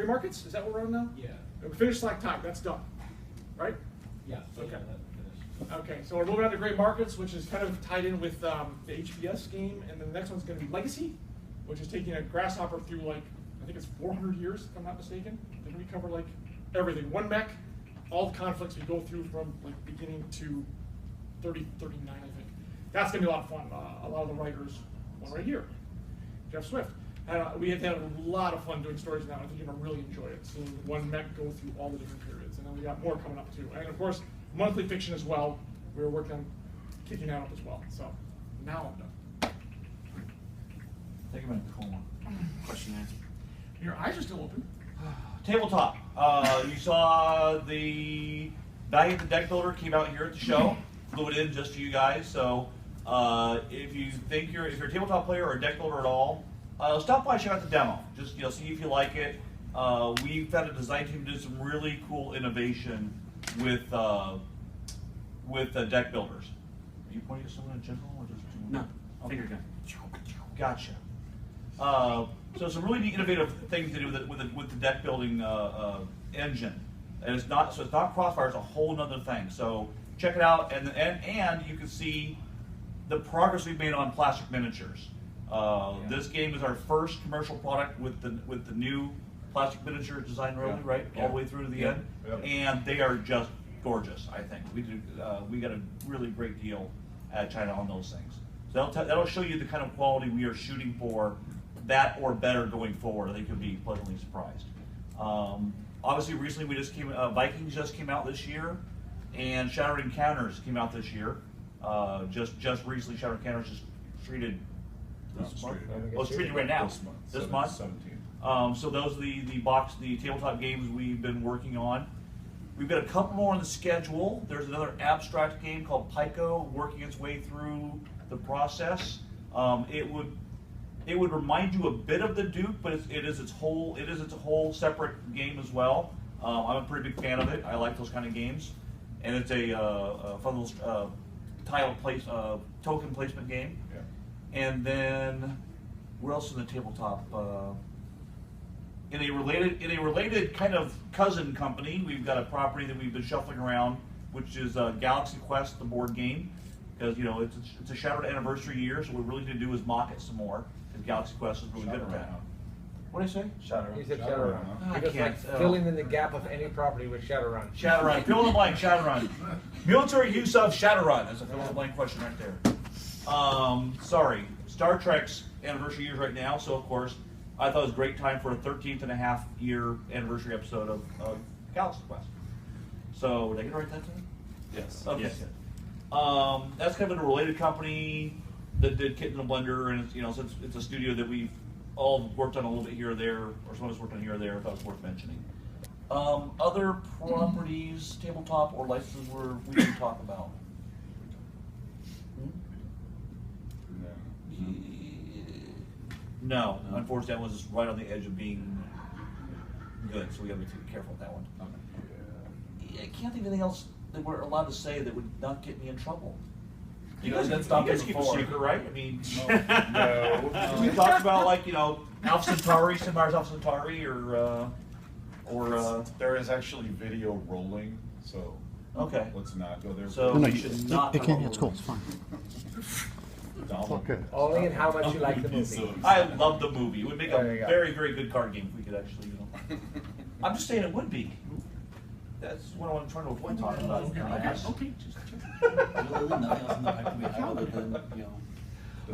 Markets, is that what we're on now? Yeah. We finished Slack Time, that's done, right? Yeah. Okay. Okay, so we're moving on to Gray Markets, which is kind of tied in with the HBS game, and then the next one's going to be Legacy, which is taking a grasshopper through I think it's 400 years, if I'm not mistaken. Then we cover everything. One mech, all the conflicts we go through from beginning to 39, I think. That's going to be a lot of fun. A lot of the writers, one right here, Jeff Swift. We have had a lot of fun doing stories now. I think you're going to really enjoy it, seeing one mech go through all the different periods. And then we got more coming up too. And of course, monthly fiction as well. We're working on kicking that up as well. So now I'm done. Take a minute, Nicole. Question and answer. Your eyes are still open. Tabletop. You saw the Valiant the Deck Builder came out here at the show. Flew it in just to you guys. So if you think if you're a tabletop player or a deck builder at all, stop by, check out the demo. Just see if you like it. We've had a design team do some really cool innovation with deck builders. Are you pointing at someone in general or just? No. Okay. Finger gun. Gotcha. So some really neat innovative things to do with the deck building engine, and it's not Crossfire. It's a whole nother thing. So check it out, and you can see the progress we've made on plastic miniatures. This game is our first commercial product with the new plastic miniature design early, right? All the way through to the end, and they are just gorgeous. I think we got a really great deal at China on those things. So that'll show you the kind of quality we are shooting for, that or better going forward. I think you'll be pleasantly surprised. Obviously, recently Vikings just came out this year, and Shattered Encounters came out this year. Just recently, Shattered Encounters just treated. This month? Oh, it's treated right now. This month. 17. So those are the tabletop games we've been working on. We've got a couple more on the schedule. There's another abstract game called Pico working its way through the process. It would remind you a bit of the Duke, but it is its whole separate game as well. I'm a pretty big fan of it. I like those kind of games, and it's a fun little token placement game. Yeah. And then, where else in the tabletop? In a related kind of cousin company, we've got a property that we've been shuffling around, which is Galaxy Quest, the board game, because it's a Shattered anniversary year, so what we really need to do is mock it some more, because Galaxy Quest is really good at that. What did I say? He said Shadowrun. I Because can't. filling in the gap of any property with Shadowrun. Shadowrun. Fill in the blank. Shadowrun. Military use of Shadowrun. That's a fill in the blank question right there. Sorry. Star Trek's anniversary years right now, so of course I thought it was a great time for a 13th and a half year anniversary episode of Galaxy Quest. So did I get it right that time? Yes. Okay. Yes. Good. That's kind of a related company that did Kit in the Blender, and it's a studio that we've all worked on a little bit here or there, or some of us worked on here or there. I thought it was worth mentioning. Other properties, tabletop or licenses we can talk about. No, unfortunately, that was right on the edge of being good, so we got to be careful with that one. I can't think of anything else that we're allowed to say that would not get me in trouble. You guys keep a secret, right? I mean, No. we talked about Alpha Centauri, Sid Meier's Alpha Centauri, or There is actually video rolling, so Okay. Let's not go there. So No, we should not. it can't. It's cool. It's fine. It's all good. Only in how much you like the movie. I love the movie. It would make a There you go. very, very good card game if we could actually, I'm just saying it would be. That's what I'm trying to avoid talking about. Okay. Literally nothing else in the pipe we have other than, you know.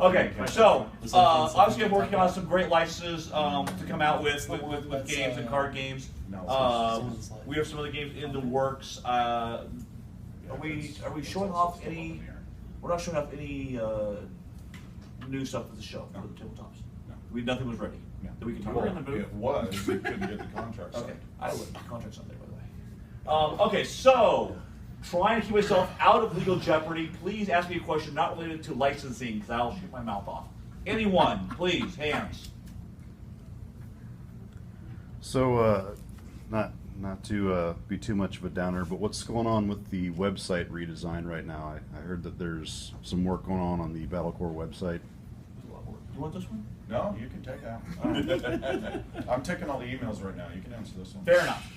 Okay, so obviously I'm working on some great licenses to come out with games and card games. We have some other games in the works. Are we showing off any? We're not showing off any new stuff at the show for the tabletops. No. Nothing was ready that we can talk Well, about. it was. We couldn't get the contract. Okay, I would contract Sunday, by the way. Okay, so trying to keep myself out of legal jeopardy. Please ask me a question not related to licensing, because I'll shoot my mouth off. Anyone, please, hands. So, not to be too much of a downer, but what's going on with the website redesign right now? I heard that there's some work going on the Battlecore website. You want this one? No, you can take that. I'm taking all the emails right now. You can answer this one. Fair enough.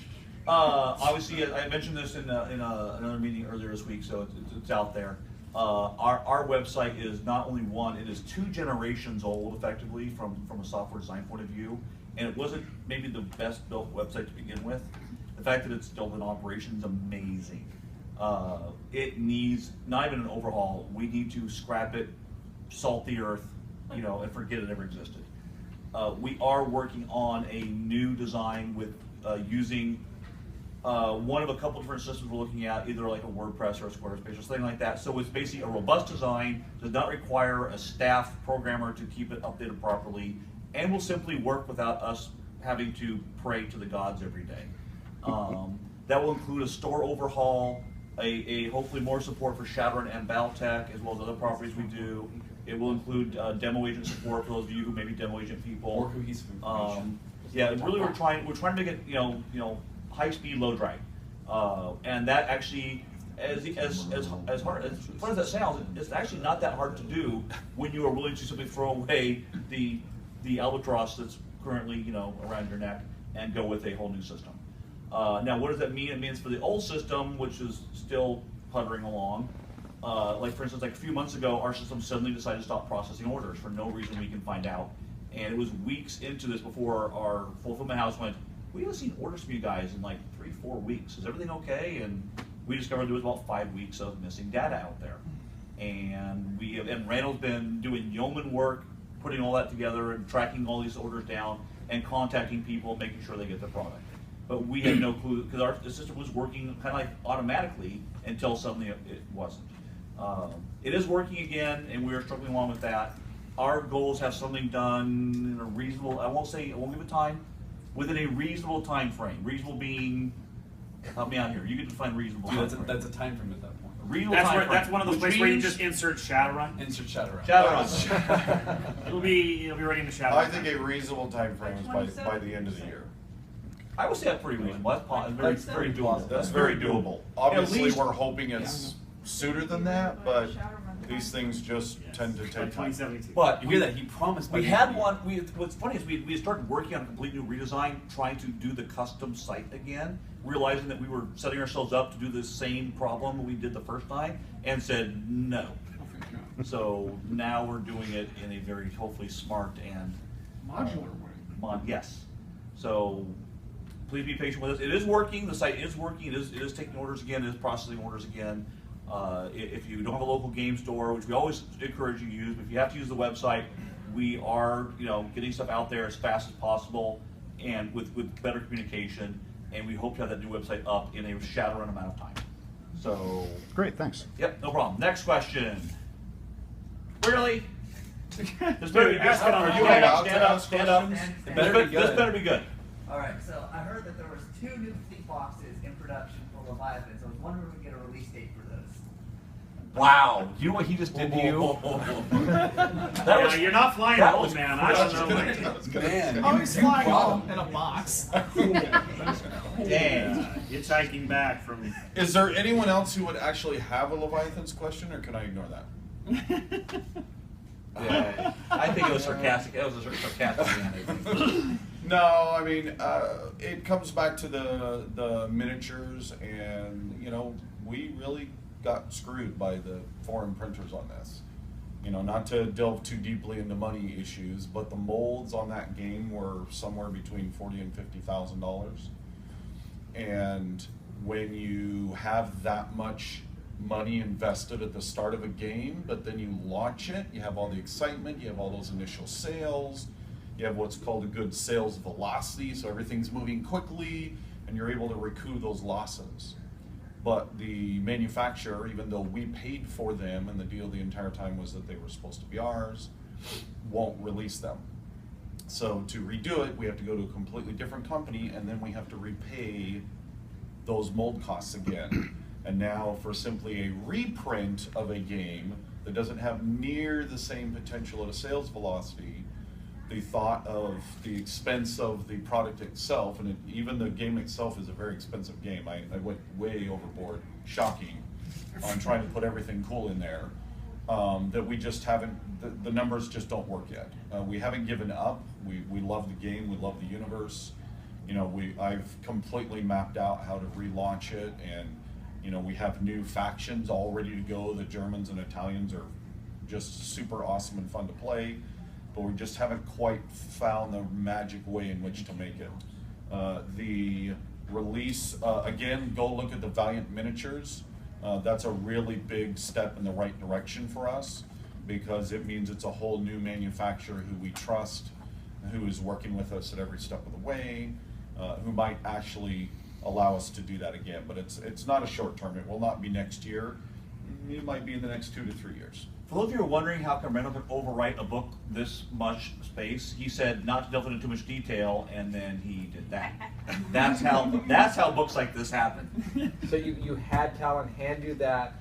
Obviously, I mentioned this in another meeting earlier this week, so it's out there. Our website is not only one; it is 2 generations old, effectively, from a software design point of view. And it wasn't maybe the best built website to begin with. The fact that it's still in operation is amazing. It needs not even an overhaul. We need to scrap it, salt the earth, and forget it ever existed. We are working on a new design with using one of a couple different systems we're looking at, either like a WordPress or a Squarespace or something like that. So it's basically a robust design, does not require a staff programmer to keep it updated properly, and will simply work without us having to pray to the gods every day. That will include a store overhaul, a hopefully more support for Shadowrun and Battletech, as well as other properties we do. It will include demo agent support for those of you who may be demo agent people. More cohesive information. Yeah, really, we're trying to make it high speed, low drag, and that actually, as hard as fun as that sounds, it's actually not that hard to do when you are willing to simply throw away the albatross that's currently around your neck and go with a whole new system. Now, what does that mean? It means for the old system, which is still puttering along. Like for instance, like a few months ago, our system suddenly decided to stop processing orders for no reason we can find out. And it was weeks into this before our fulfillment house went, we haven't seen orders from you guys in like 3-4 weeks. Is everything okay? And we discovered there was about 5 weeks of missing data out there. And Randall's been doing yeoman work, putting all that together and tracking all these orders down and contacting people, making sure they get their product. But we had no clue, because the system was working kind of like automatically until suddenly it wasn't. It is working again, and we're struggling along with that. Our goal is to have something done in a reasonable, I won't give a time, within a reasonable time frame. Reasonable being, help me out here, you can define reasonable time frame. That's a time frame at that point. Reasonable time frame. That's one of those Which places where you means- just insert Shadowrun. Insert Shadowrun. Shadowrun. It'll be ready in the Shadowrun. I think a reasonable time frame is by the end of the year. I would say that's pretty reasonable. That's very doable. That's very doable. Obviously, least- we're hoping it's sooner than that, but these things just tend to By take time. 2017. But You hear that? He promised. by we the had end one. What's funny is we started working on a complete new redesign, trying to do the custom site again, realizing that we were setting ourselves up to do the same problem we did the first time, and said no. So now we're doing it in a very hopefully smart and Modular way. yes. So please be patient with us. It is working. The site is working. It is taking orders again. It is processing orders again. If you don't have a local game store, which we always encourage you to use, but if you have to use the website, we are getting stuff out there as fast as possible and with better communication, and we hope to have that new website up in a Shadowrun amount of time. So Great, thanks. yep, no problem. Next question. Really? This better be good. Ask it on Are you Stand allowed up, to stand up, ask stand up. questions? It better be good. This better be good. All right, so I heard that there was 2 new fleet boxes in production for Leviathans. I was wondering if we can get a release date for those. Wow, you know what he just did to you? That was, You're not flying that alone, was man. I don't know. Man, Oh, he's flying home in a box. dang. Hitchhiking back from. Is there anyone else who would actually have a Leviathan's question, or can I ignore that? Yeah, I think it was sarcastic. That was a sarcastic man, I think. No, I mean, it comes back to the miniatures, and you know, we really got screwed by the foreign printers on this. You know, not to delve too deeply into money issues, but the molds on that game were somewhere between $40,000 and $50,000. And when you have that much money invested at the start of a game, but then you launch it, you have all the excitement, you have all those initial sales, you have what's called a good sales velocity, so everything's moving quickly, and you're able to recoup those losses. But the manufacturer, even though we paid for them, and the deal the entire time was that they were supposed to be ours, won't release them. So to redo it, we have to go to a completely different company, and then we have to repay those mold costs again. And now for simply a reprint of a game that doesn't have near the same potential at a sales velocity, the thought of the expense of the product itself, and even the game itself is a very expensive game. I went way overboard, shocking, on trying to put everything cool in there, that we just haven't, the numbers just don't work yet. We haven't given up. We love the game, we love the universe. You know, I've completely mapped out how to relaunch it, and you know, we have new factions all ready to go. The Germans and Italians are just super awesome and fun to play, but we just haven't quite found the magic way in which to make it. The release, again, go look at the Valiant miniatures. That's a really big step in the right direction for us, because it means it's a whole new manufacturer who we trust, who is working with us at every step of the way, who might actually allow us to do that again. But it's not a short term. It will not be next year. It might be in the next 2 to 3 years. For those of you who are wondering how come Randall could overwrite a book this much space, he said not to delve into too much detail, and then he did that. That's how books like this happen. So you had Talon hand you that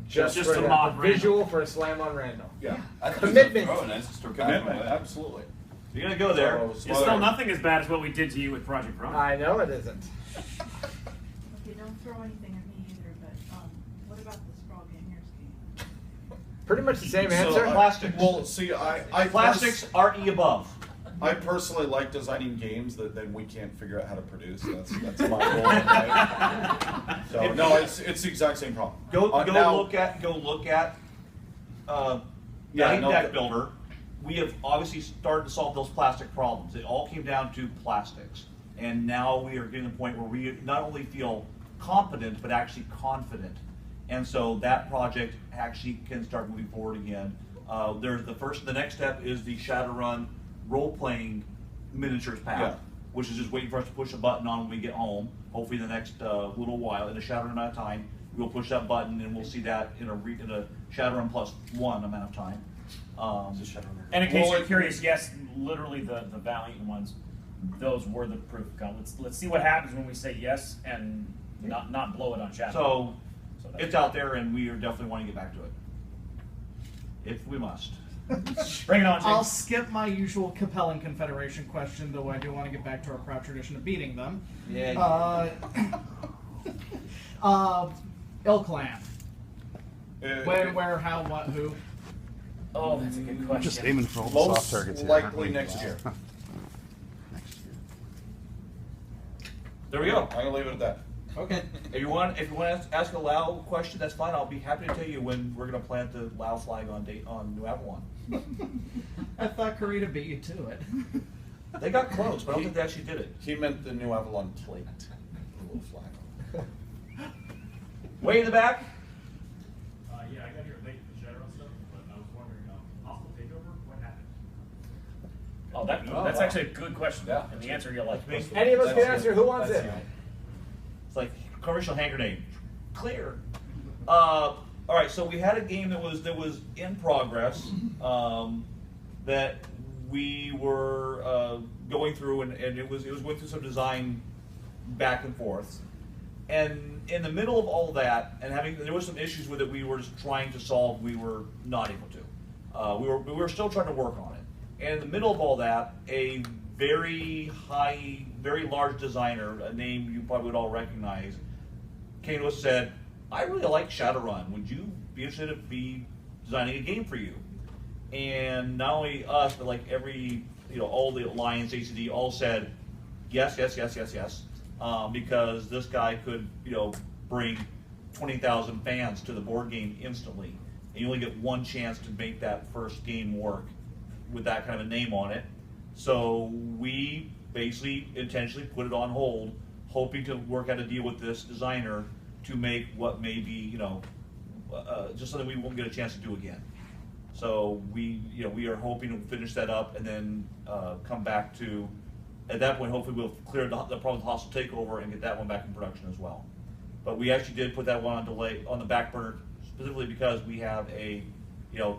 just Just for to the mock visual Randall. for a slam on Randall. Yeah. Commitment. Oh, nice to start Commitment, absolutely. You're gonna go there. It's still nothing as bad as what we did to you with Project Run. I know it isn't. Okay, don't throw anything at me either, but what about the Sprawl Gamers game? Pretty much the same So, answer. Plastics. Well, see, I Plastics are E above. I personally like designing games that then we can't figure out how to produce. That's my goal. Right? So no, it's the exact same problem. Go now- look at Yeah, no, Deck Builder. We have obviously started to solve those plastic problems. It all came down to plastics, and now we are getting to the point where we not only feel competent but actually confident, and so that project actually can start moving forward again. The next step is the Shadowrun role-playing miniatures path, Yeah. which is just waiting for us to push a button on when we get home. Hopefully, in the next little while, in a Shadowrun amount of time, we'll push that button, and we'll see that in a Shadowrun +1 amount of time. And in case Well, you're curious, yes, literally the Valiant ones, those were the proof of concept. Let's see what happens when we say yes and not blow it on Shadow. So it's out there, and we are definitely wanting to get back to it, if we must. Bring it on, I'll James. skip my usual compelling Confederation question, though I do want to get back to our proud tradition of beating them. Yeah. Ilkland. When, Uh, where, how, what, who? Oh, that's a good question. Just aiming for all the Most soft targets here. aren't likely we? next year. Next year. There we go. I'm gonna leave it at that. Okay. If you want to ask a Lao question, that's fine. I'll be happy to tell you when we're going to plant the Lao flag on New Avalon. I thought Karita beat you to it. They got close, but I don't think they actually did it. He meant the New Avalon plate. The little flag. Way in the back. Yeah, I got here late for the Shadow stuff, but I was wondering, hostile takeover, what happened? Oh, that's actually a good question. Yeah. And the answer you'll like. Any of us can answer. Who wants it? It's like commercial hand grenade. Clear. All right, so we had a game that was in progress that we were going through, and it was going through some design back and forth. And in the middle of all that, and there were some issues with it we were just trying to solve, we were not able to. We were still trying to work on it. And in the middle of all that, a very large designer, a name you probably would all recognize, came to us and said, I really like Shadowrun. Would you be interested in designing a game for you? And not only us, but like every all the Alliance, ACD, all said yes, yes, yes, yes, yes, because this guy could, bring 20,000 fans to the board game instantly. And you only get one chance to make that first game work with that kind of a name on it. So we basically intentionally put it on hold, hoping to work out a deal with this designer to make what may be, just something we won't get a chance to do again. So we are hoping to finish that up and then come back to, at that point, hopefully we'll clear the problem with hostile takeover and get that one back in production as well. But we actually did put that one on delay, on the back burner, specifically because we have a,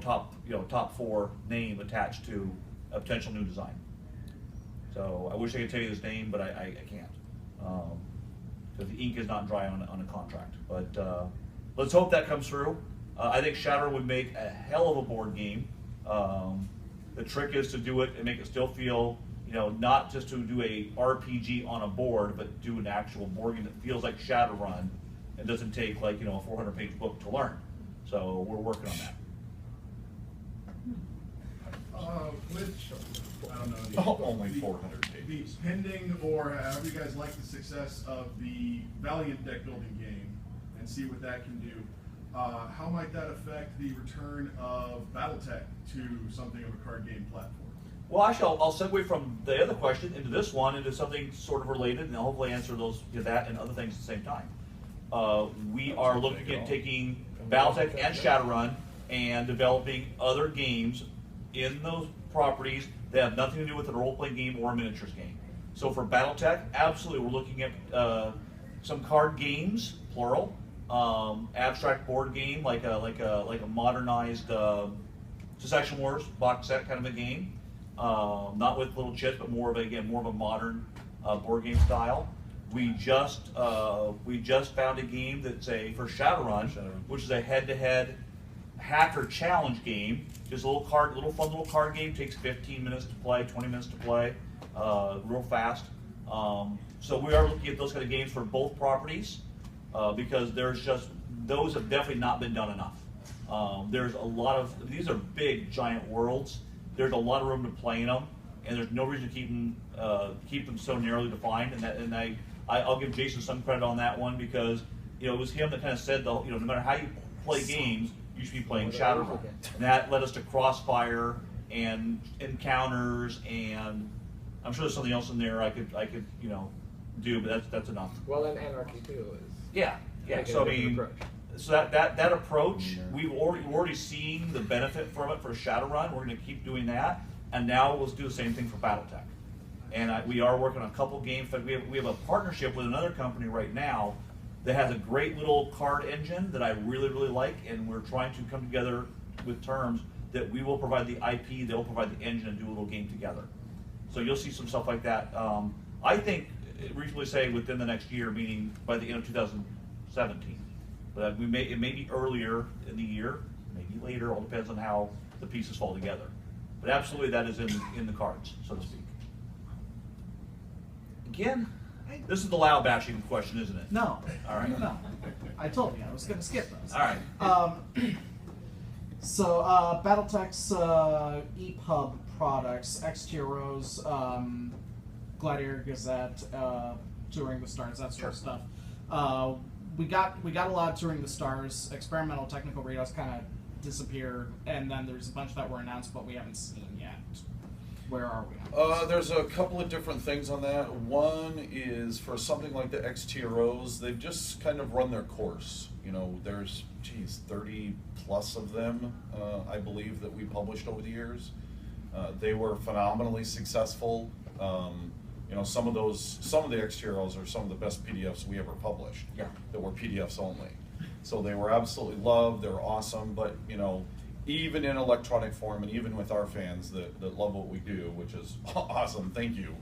top 4 name attached to a potential new design. So I wish I could tell you his name, but I can't, because the ink is not dry on a contract. But let's hope that comes through. I think Shatter would make a hell of a board game. The trick is to do it and make it still feel, not just to do a RPG on a board, but do an actual board game that feels like Shadowrun and doesn't take like, a 400-page book to learn. So we're working on that. Which, I don't know. Only 400 pages. The pending, or however you guys like the success of the Valiant deck building game and see what that can do. How might that affect the return of BattleTech to something of a card game platform? Well, actually, I'll segue from the other question into this one, into something sort of related, and I'll hopefully answer that and other things at the same time. We are looking at taking BattleTech and Shadowrun and developing other games in those properties that have nothing to do with a role-playing game or a miniatures game. So for BattleTech, absolutely, we're looking at some card games, plural, abstract board game, like a modernized Secession Wars box set kind of a game. Not with little chips, but more of a modern board game style. We just found a game that's for Shadowrun, which is a head-to-head hacker challenge game. Just a little fun little card game. Takes 15 minutes to play, 20 minutes to play, real fast. So we are looking at those kind of games for both properties because those have definitely not been done enough. There's a lot of these are big giant worlds. There's a lot of room to play in them, and there's no reason to keep them so narrowly defined. And I'll give Jason some credit on that one because it was him that kind of said no matter how you play games, you should be playing Shadowrun. And that led us to Crossfire and Encounters, and I'm sure there's something else in there I could do, but that's enough. Well, and Anarchy too is. Yeah. So I mean, so that approach, we're already seeing the benefit from it for Shadowrun. We're going to keep doing that, and now we'll do the same thing for BattleTech. And we are working on a couple games. But we have a partnership with another company right now that has a great little card engine that I really, really like, and we're trying to come together with terms that we will provide the IP, they'll provide the engine, and do a little game together. So you'll see some stuff like that. I think, reasonably say, within the next year, meaning by the end of 2017. But it may be earlier in the year, maybe later, all depends on how the pieces fall together. But absolutely that is in the cards, so to speak. Again, this is the loud bashing question, isn't it? No. All right. No. I told you I was going to skip those. All right. So BattleTech's EPUB products, XTRO's, Gladiator Gazette, Touring the Stars, that sort of stuff. We got a lot of Touring the Stars. Experimental Technical Radars kind of disappeared, and then there's a bunch that were announced but we haven't seen yet. Where are we? There's a couple of different things on that. One is for something like the XTROs, they've just kind of run their course. There's 30 plus of them, I believe, that we published over the years. They were phenomenally successful. Some of the XTROs are some of the best PDFs we ever published. Yeah. That were PDFs only. So they were absolutely loved. They're awesome. But even in electronic form, and even with our fans that love what we do, which is awesome, thank you.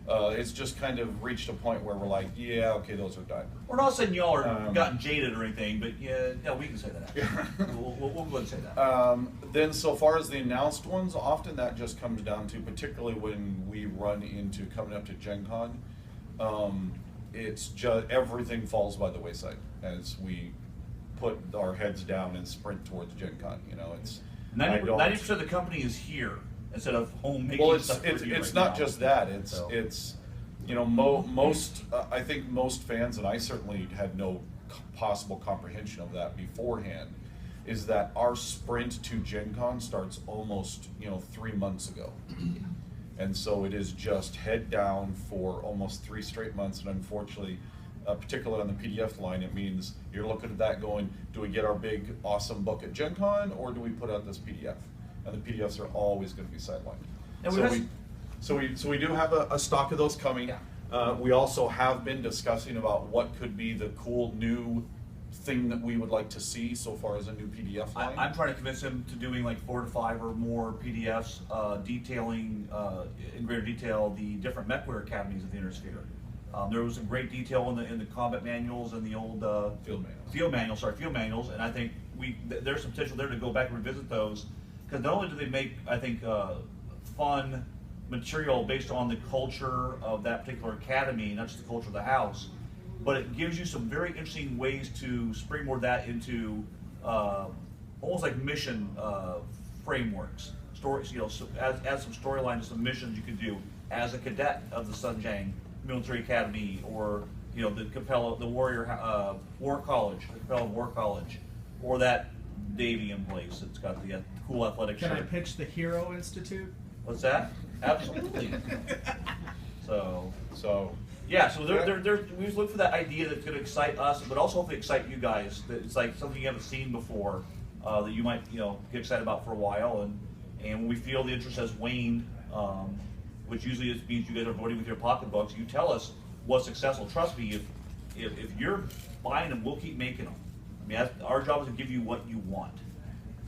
It's just kind of reached a point where we're like, yeah, okay, those are done. We're not saying y'all are gotten jaded or anything, but yeah, no, we can say that. We'll go ahead and say that. Then so far as the announced ones, often that just comes down to, particularly when we run into coming up to GenCon, it's just everything falls by the wayside as we put our heads down and sprint towards GenCon. It's 90% of the company is here instead of home making Well, stuff. it's for you right not now. just that. It's So. it's you know most I think most fans, and I certainly had no possible comprehension of that beforehand, is that our sprint to GenCon starts almost 3 months ago. And so it is just head down for almost 3 straight months, and unfortunately, particularly on the PDF line, it means you're looking at that going, do we get our big awesome book at GenCon, or do we put out this PDF? And the PDFs are always going to be sidelined. And So we do have a stock of those coming. We also have been discussing about what could be the cool new thing that we would like to see so far as a new PDF line. I'm trying to convince him to doing like 4 to 5 or more PDFs detailing in greater detail the different mechware academies of the Inner Sphere. There was some great detail in the combat manuals and the old field manuals, and I think there's some potential there to go back and revisit those, because not only do they make, I think, fun material based on the culture of that particular academy, not just the culture of the house, but it gives you some very interesting ways to springboard that into almost like mission frameworks. Stories, so add some storyline to some missions you could do as a cadet of the Sunjang Military Academy, or the Capella, the Warrior War College, the Capella War College, or that Davian place that's got the cool athletic Can I shape. pitch the Hero Institute? What's that? Absolutely. So yeah, so we just look for that idea that's going to excite us, but also hopefully excite you guys. That it's like something you haven't seen before, that you might get excited about for a while, and when we feel the interest has waned, which usually means you guys are voting with your pocketbooks, you tell us what's successful. Trust me, if you're buying them, we'll keep making them. I mean, our job is to give you what you want,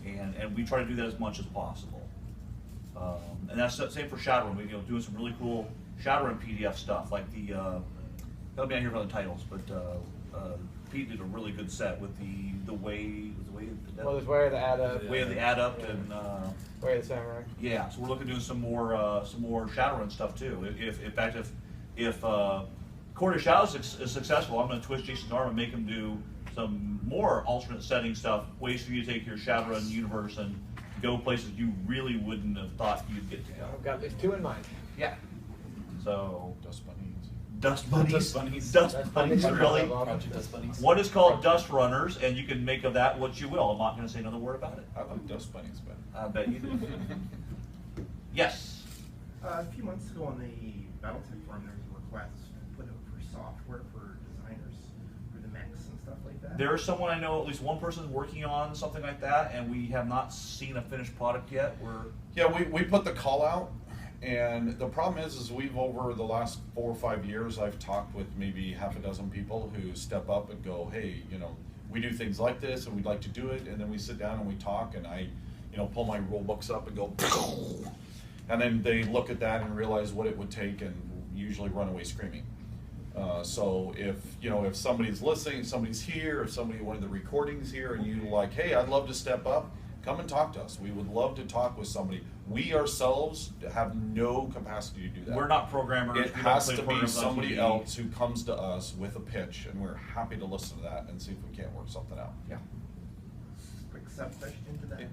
and we try to do that as much as possible. And that's the same for Shadowrun. We're doing some really cool Shadowrun PDF stuff, like that'll be on here for the titles, but Pete did a really good set with the way Well, there's Way of the Adept. Way of the Adept and Way of the Samurai. Yeah, so we're looking to do some more Shadowrun stuff too. If in fact if Court of Shadows is successful, I'm going to twist Jason's arm and make him do some more alternate setting stuff, ways for you to take your Shadowrun universe and go places you really wouldn't have thought you'd get to go. I've got at least 2 in mind. Yeah. So Dust bunnies. Dust bunnies. Dust bunnies. Dust bunnies, really. Project Dust Bunnies. One is called Dust Runners, and you can make of that what you will. I'm not going to say another word about it. I like dust bunnies better. I bet you do. Yes. A few months ago on the Battletech forum, there was a request put out for software for designers for the mechs and stuff like that. There's someone I know, at least one person working on something like that, and we have not seen a finished product yet. We put the call out, and the problem is we've, over the last 4 or 5 years, I've talked with maybe half a dozen people who step up and go, hey, we do things like this and we'd like to do it, and then we sit down and we talk, and I pull my rule books up and go and then they look at that and realize what it would take and usually run away screaming. So if somebody's listening, somebody's here, if one of the recordings here, and you're like, hey, I'd love to step up, come and talk to us. We would love to talk with somebody. We ourselves have no capacity to do that. We're not programmers. It has to be somebody else who comes to us with a pitch, and we're happy to listen to that and see if we can't work something out. Yeah. Quick sub question to that.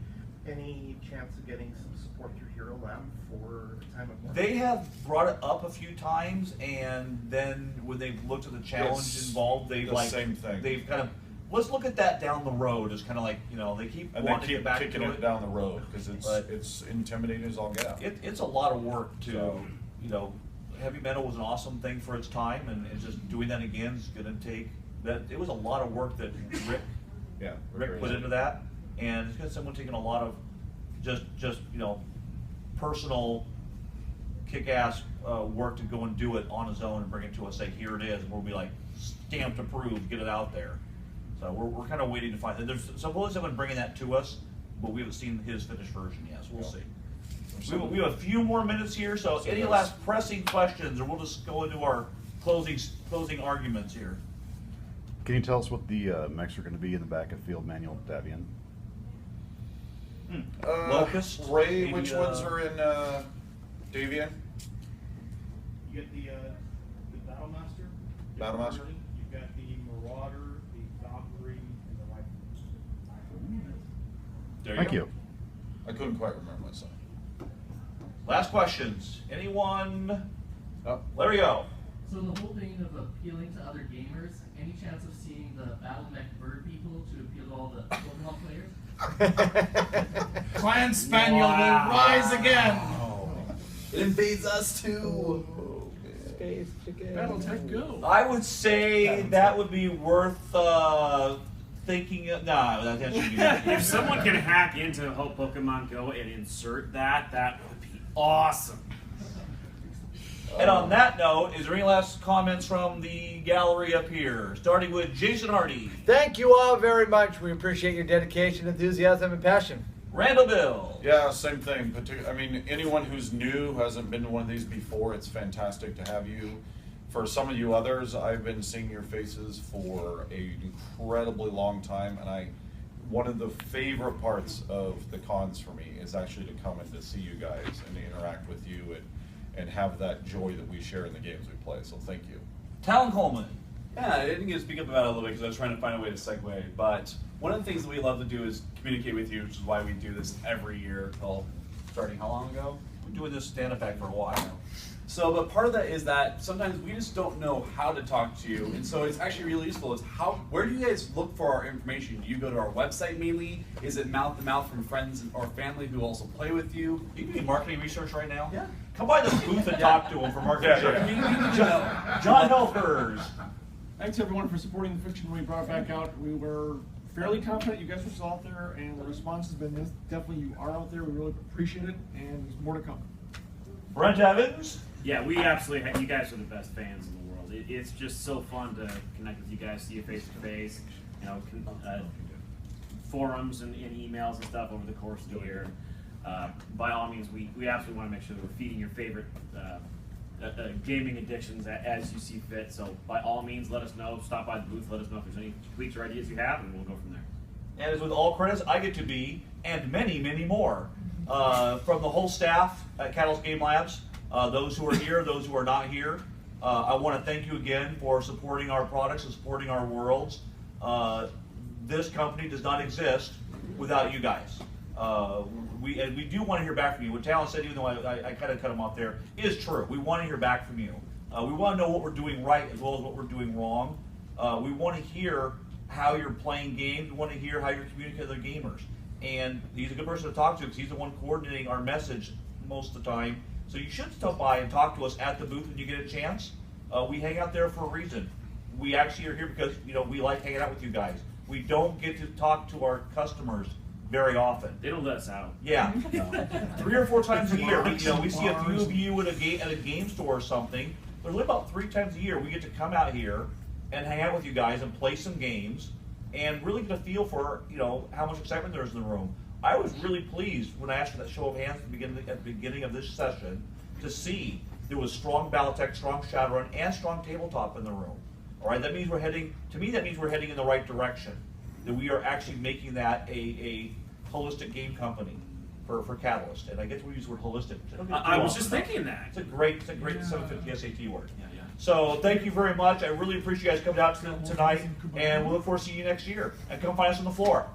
Any chance of getting some support through Hero Lab for Time of War? They have brought it up a few times, and then when they've looked at the challenge involved, they've same thing. They've kind of, let's look at that down the road. It's kind of like, they keep And wanting they to get back keep to kicking it it down the road because it's intimidating as all get out. It's a lot of work to, heavy metal was an awesome thing for its time, and it's just doing that again is going to take that. It was a lot of work that Rick put into that, and it's got someone taking a lot of just personal kick-ass work to go and do it on his own and bring it to us, say here it is, and we'll be like stamped approved, get it out there. So we're kind of waiting to find. There's someone bringing that to us, but we haven't seen his finished version yet. So we'll see. We have a few more minutes here. So any last pressing questions, or we'll just go into our closing arguments here. Can you tell us what the mechs are going to be in the back of Field Manual Davian? Locust. Ray, maybe, which ones are in Davian? You get the Battlemaster. Battlemaster. You've got the Marauder, the Valkyrie, and the Rifle. Thank you. I couldn't quite remember myself. Last questions. Anyone? Oh, there we go. So in the whole vein of appealing to other gamers, any chance of seeing the Battle Mech Bird people to appeal to all the Pokemon players? Clan Spaniel will rise again. It invades us too. Battletech Go. I would say that would be worth thinking. No, that should be. If someone can hack into Pokemon Go and insert that, that would be awesome. And on that note, is there any last comments from the gallery up here? Starting with Jason Hardy. Thank you all very much. We appreciate your dedication, enthusiasm, and passion. Randall Bill. Yeah, same thing. I mean, anyone who's new, who hasn't been to one of these before, it's fantastic to have you. For some of you others, I've been seeing your faces for an incredibly long time, and one of the favorite parts of the cons for me is actually to come and to see you guys and to interact with you and have that joy that we share in the games we play. So thank you. Talon Coleman. Yeah, I didn't get to speak up about it a little bit because I was trying to find a way to segue. But one of the things that we love to do is communicate with you, which is why we do this every year. Well, starting how long ago? We're doing this stand-up act for a while now. So, but part of that is that sometimes we just don't know how to talk to you, and so it's actually really useful. Where do you guys look for our information? Do you go to our website mainly? Is it mouth to mouth from friends or family who also play with you? You can do marketing research right now. Yeah. Come by the booth and talk to them for marketing research. John Helfers. Thanks everyone for supporting the fiction when we brought it back out. We were fairly confident you guys were still out there, and the response has been definitely you are out there. We really appreciate it, and there's more to come. Brent Evans. Yeah, we absolutely have, you guys are the best fans in the world. It's just so fun to connect with you guys, see you face to face, you know, forums and emails and stuff over the course of the year. By all means, we absolutely want to make sure that we're feeding your favorite gaming addictions as you see fit. So by all means, let us know. Stop by the booth. Let us know if there's any tweaks or ideas you have, and we'll go from there. And as with all credits, I get to be, and many, many more, from the whole staff at Catalyst Game Labs. Those who are here, those who are not here, I want to thank you again for supporting our products and supporting our worlds. This company does not exist without you guys. We do want to hear back from you. What Talon said, even though I kind of cut him off there, is true. We want to hear back from you. We want to know what we're doing right as well as what we're doing wrong. We want to hear how you're playing games. We want to hear how you're communicating with other gamers. And he's a good person to talk to because he's the one coordinating our message most of the time. So you should stop by and talk to us at the booth when you get a chance. We hang out there for a reason. We actually are here because we like hanging out with you guys. We don't get to talk to our customers very often. They don't let us out. Yeah, 3 or 4 times a year. We see a few of you at a game store or something. There's only about 3 times a year we get to come out here and hang out with you guys and play some games and really get a feel for how much excitement there is in the room. I was really pleased when I asked for that show of hands at the beginning of this session to see there was strong Battletech, strong Shadowrun, and strong tabletop in the room. All right, that means we're heading in the right direction. That we are actually making that a holistic game company for Catalyst. And I get to use the word holistic. I was just thinking that. It's a great 750 SAT word. Yeah. So thank you very much. I really appreciate you guys coming out tonight, and we'll look forward to seeing you next year. And come find us on the floor.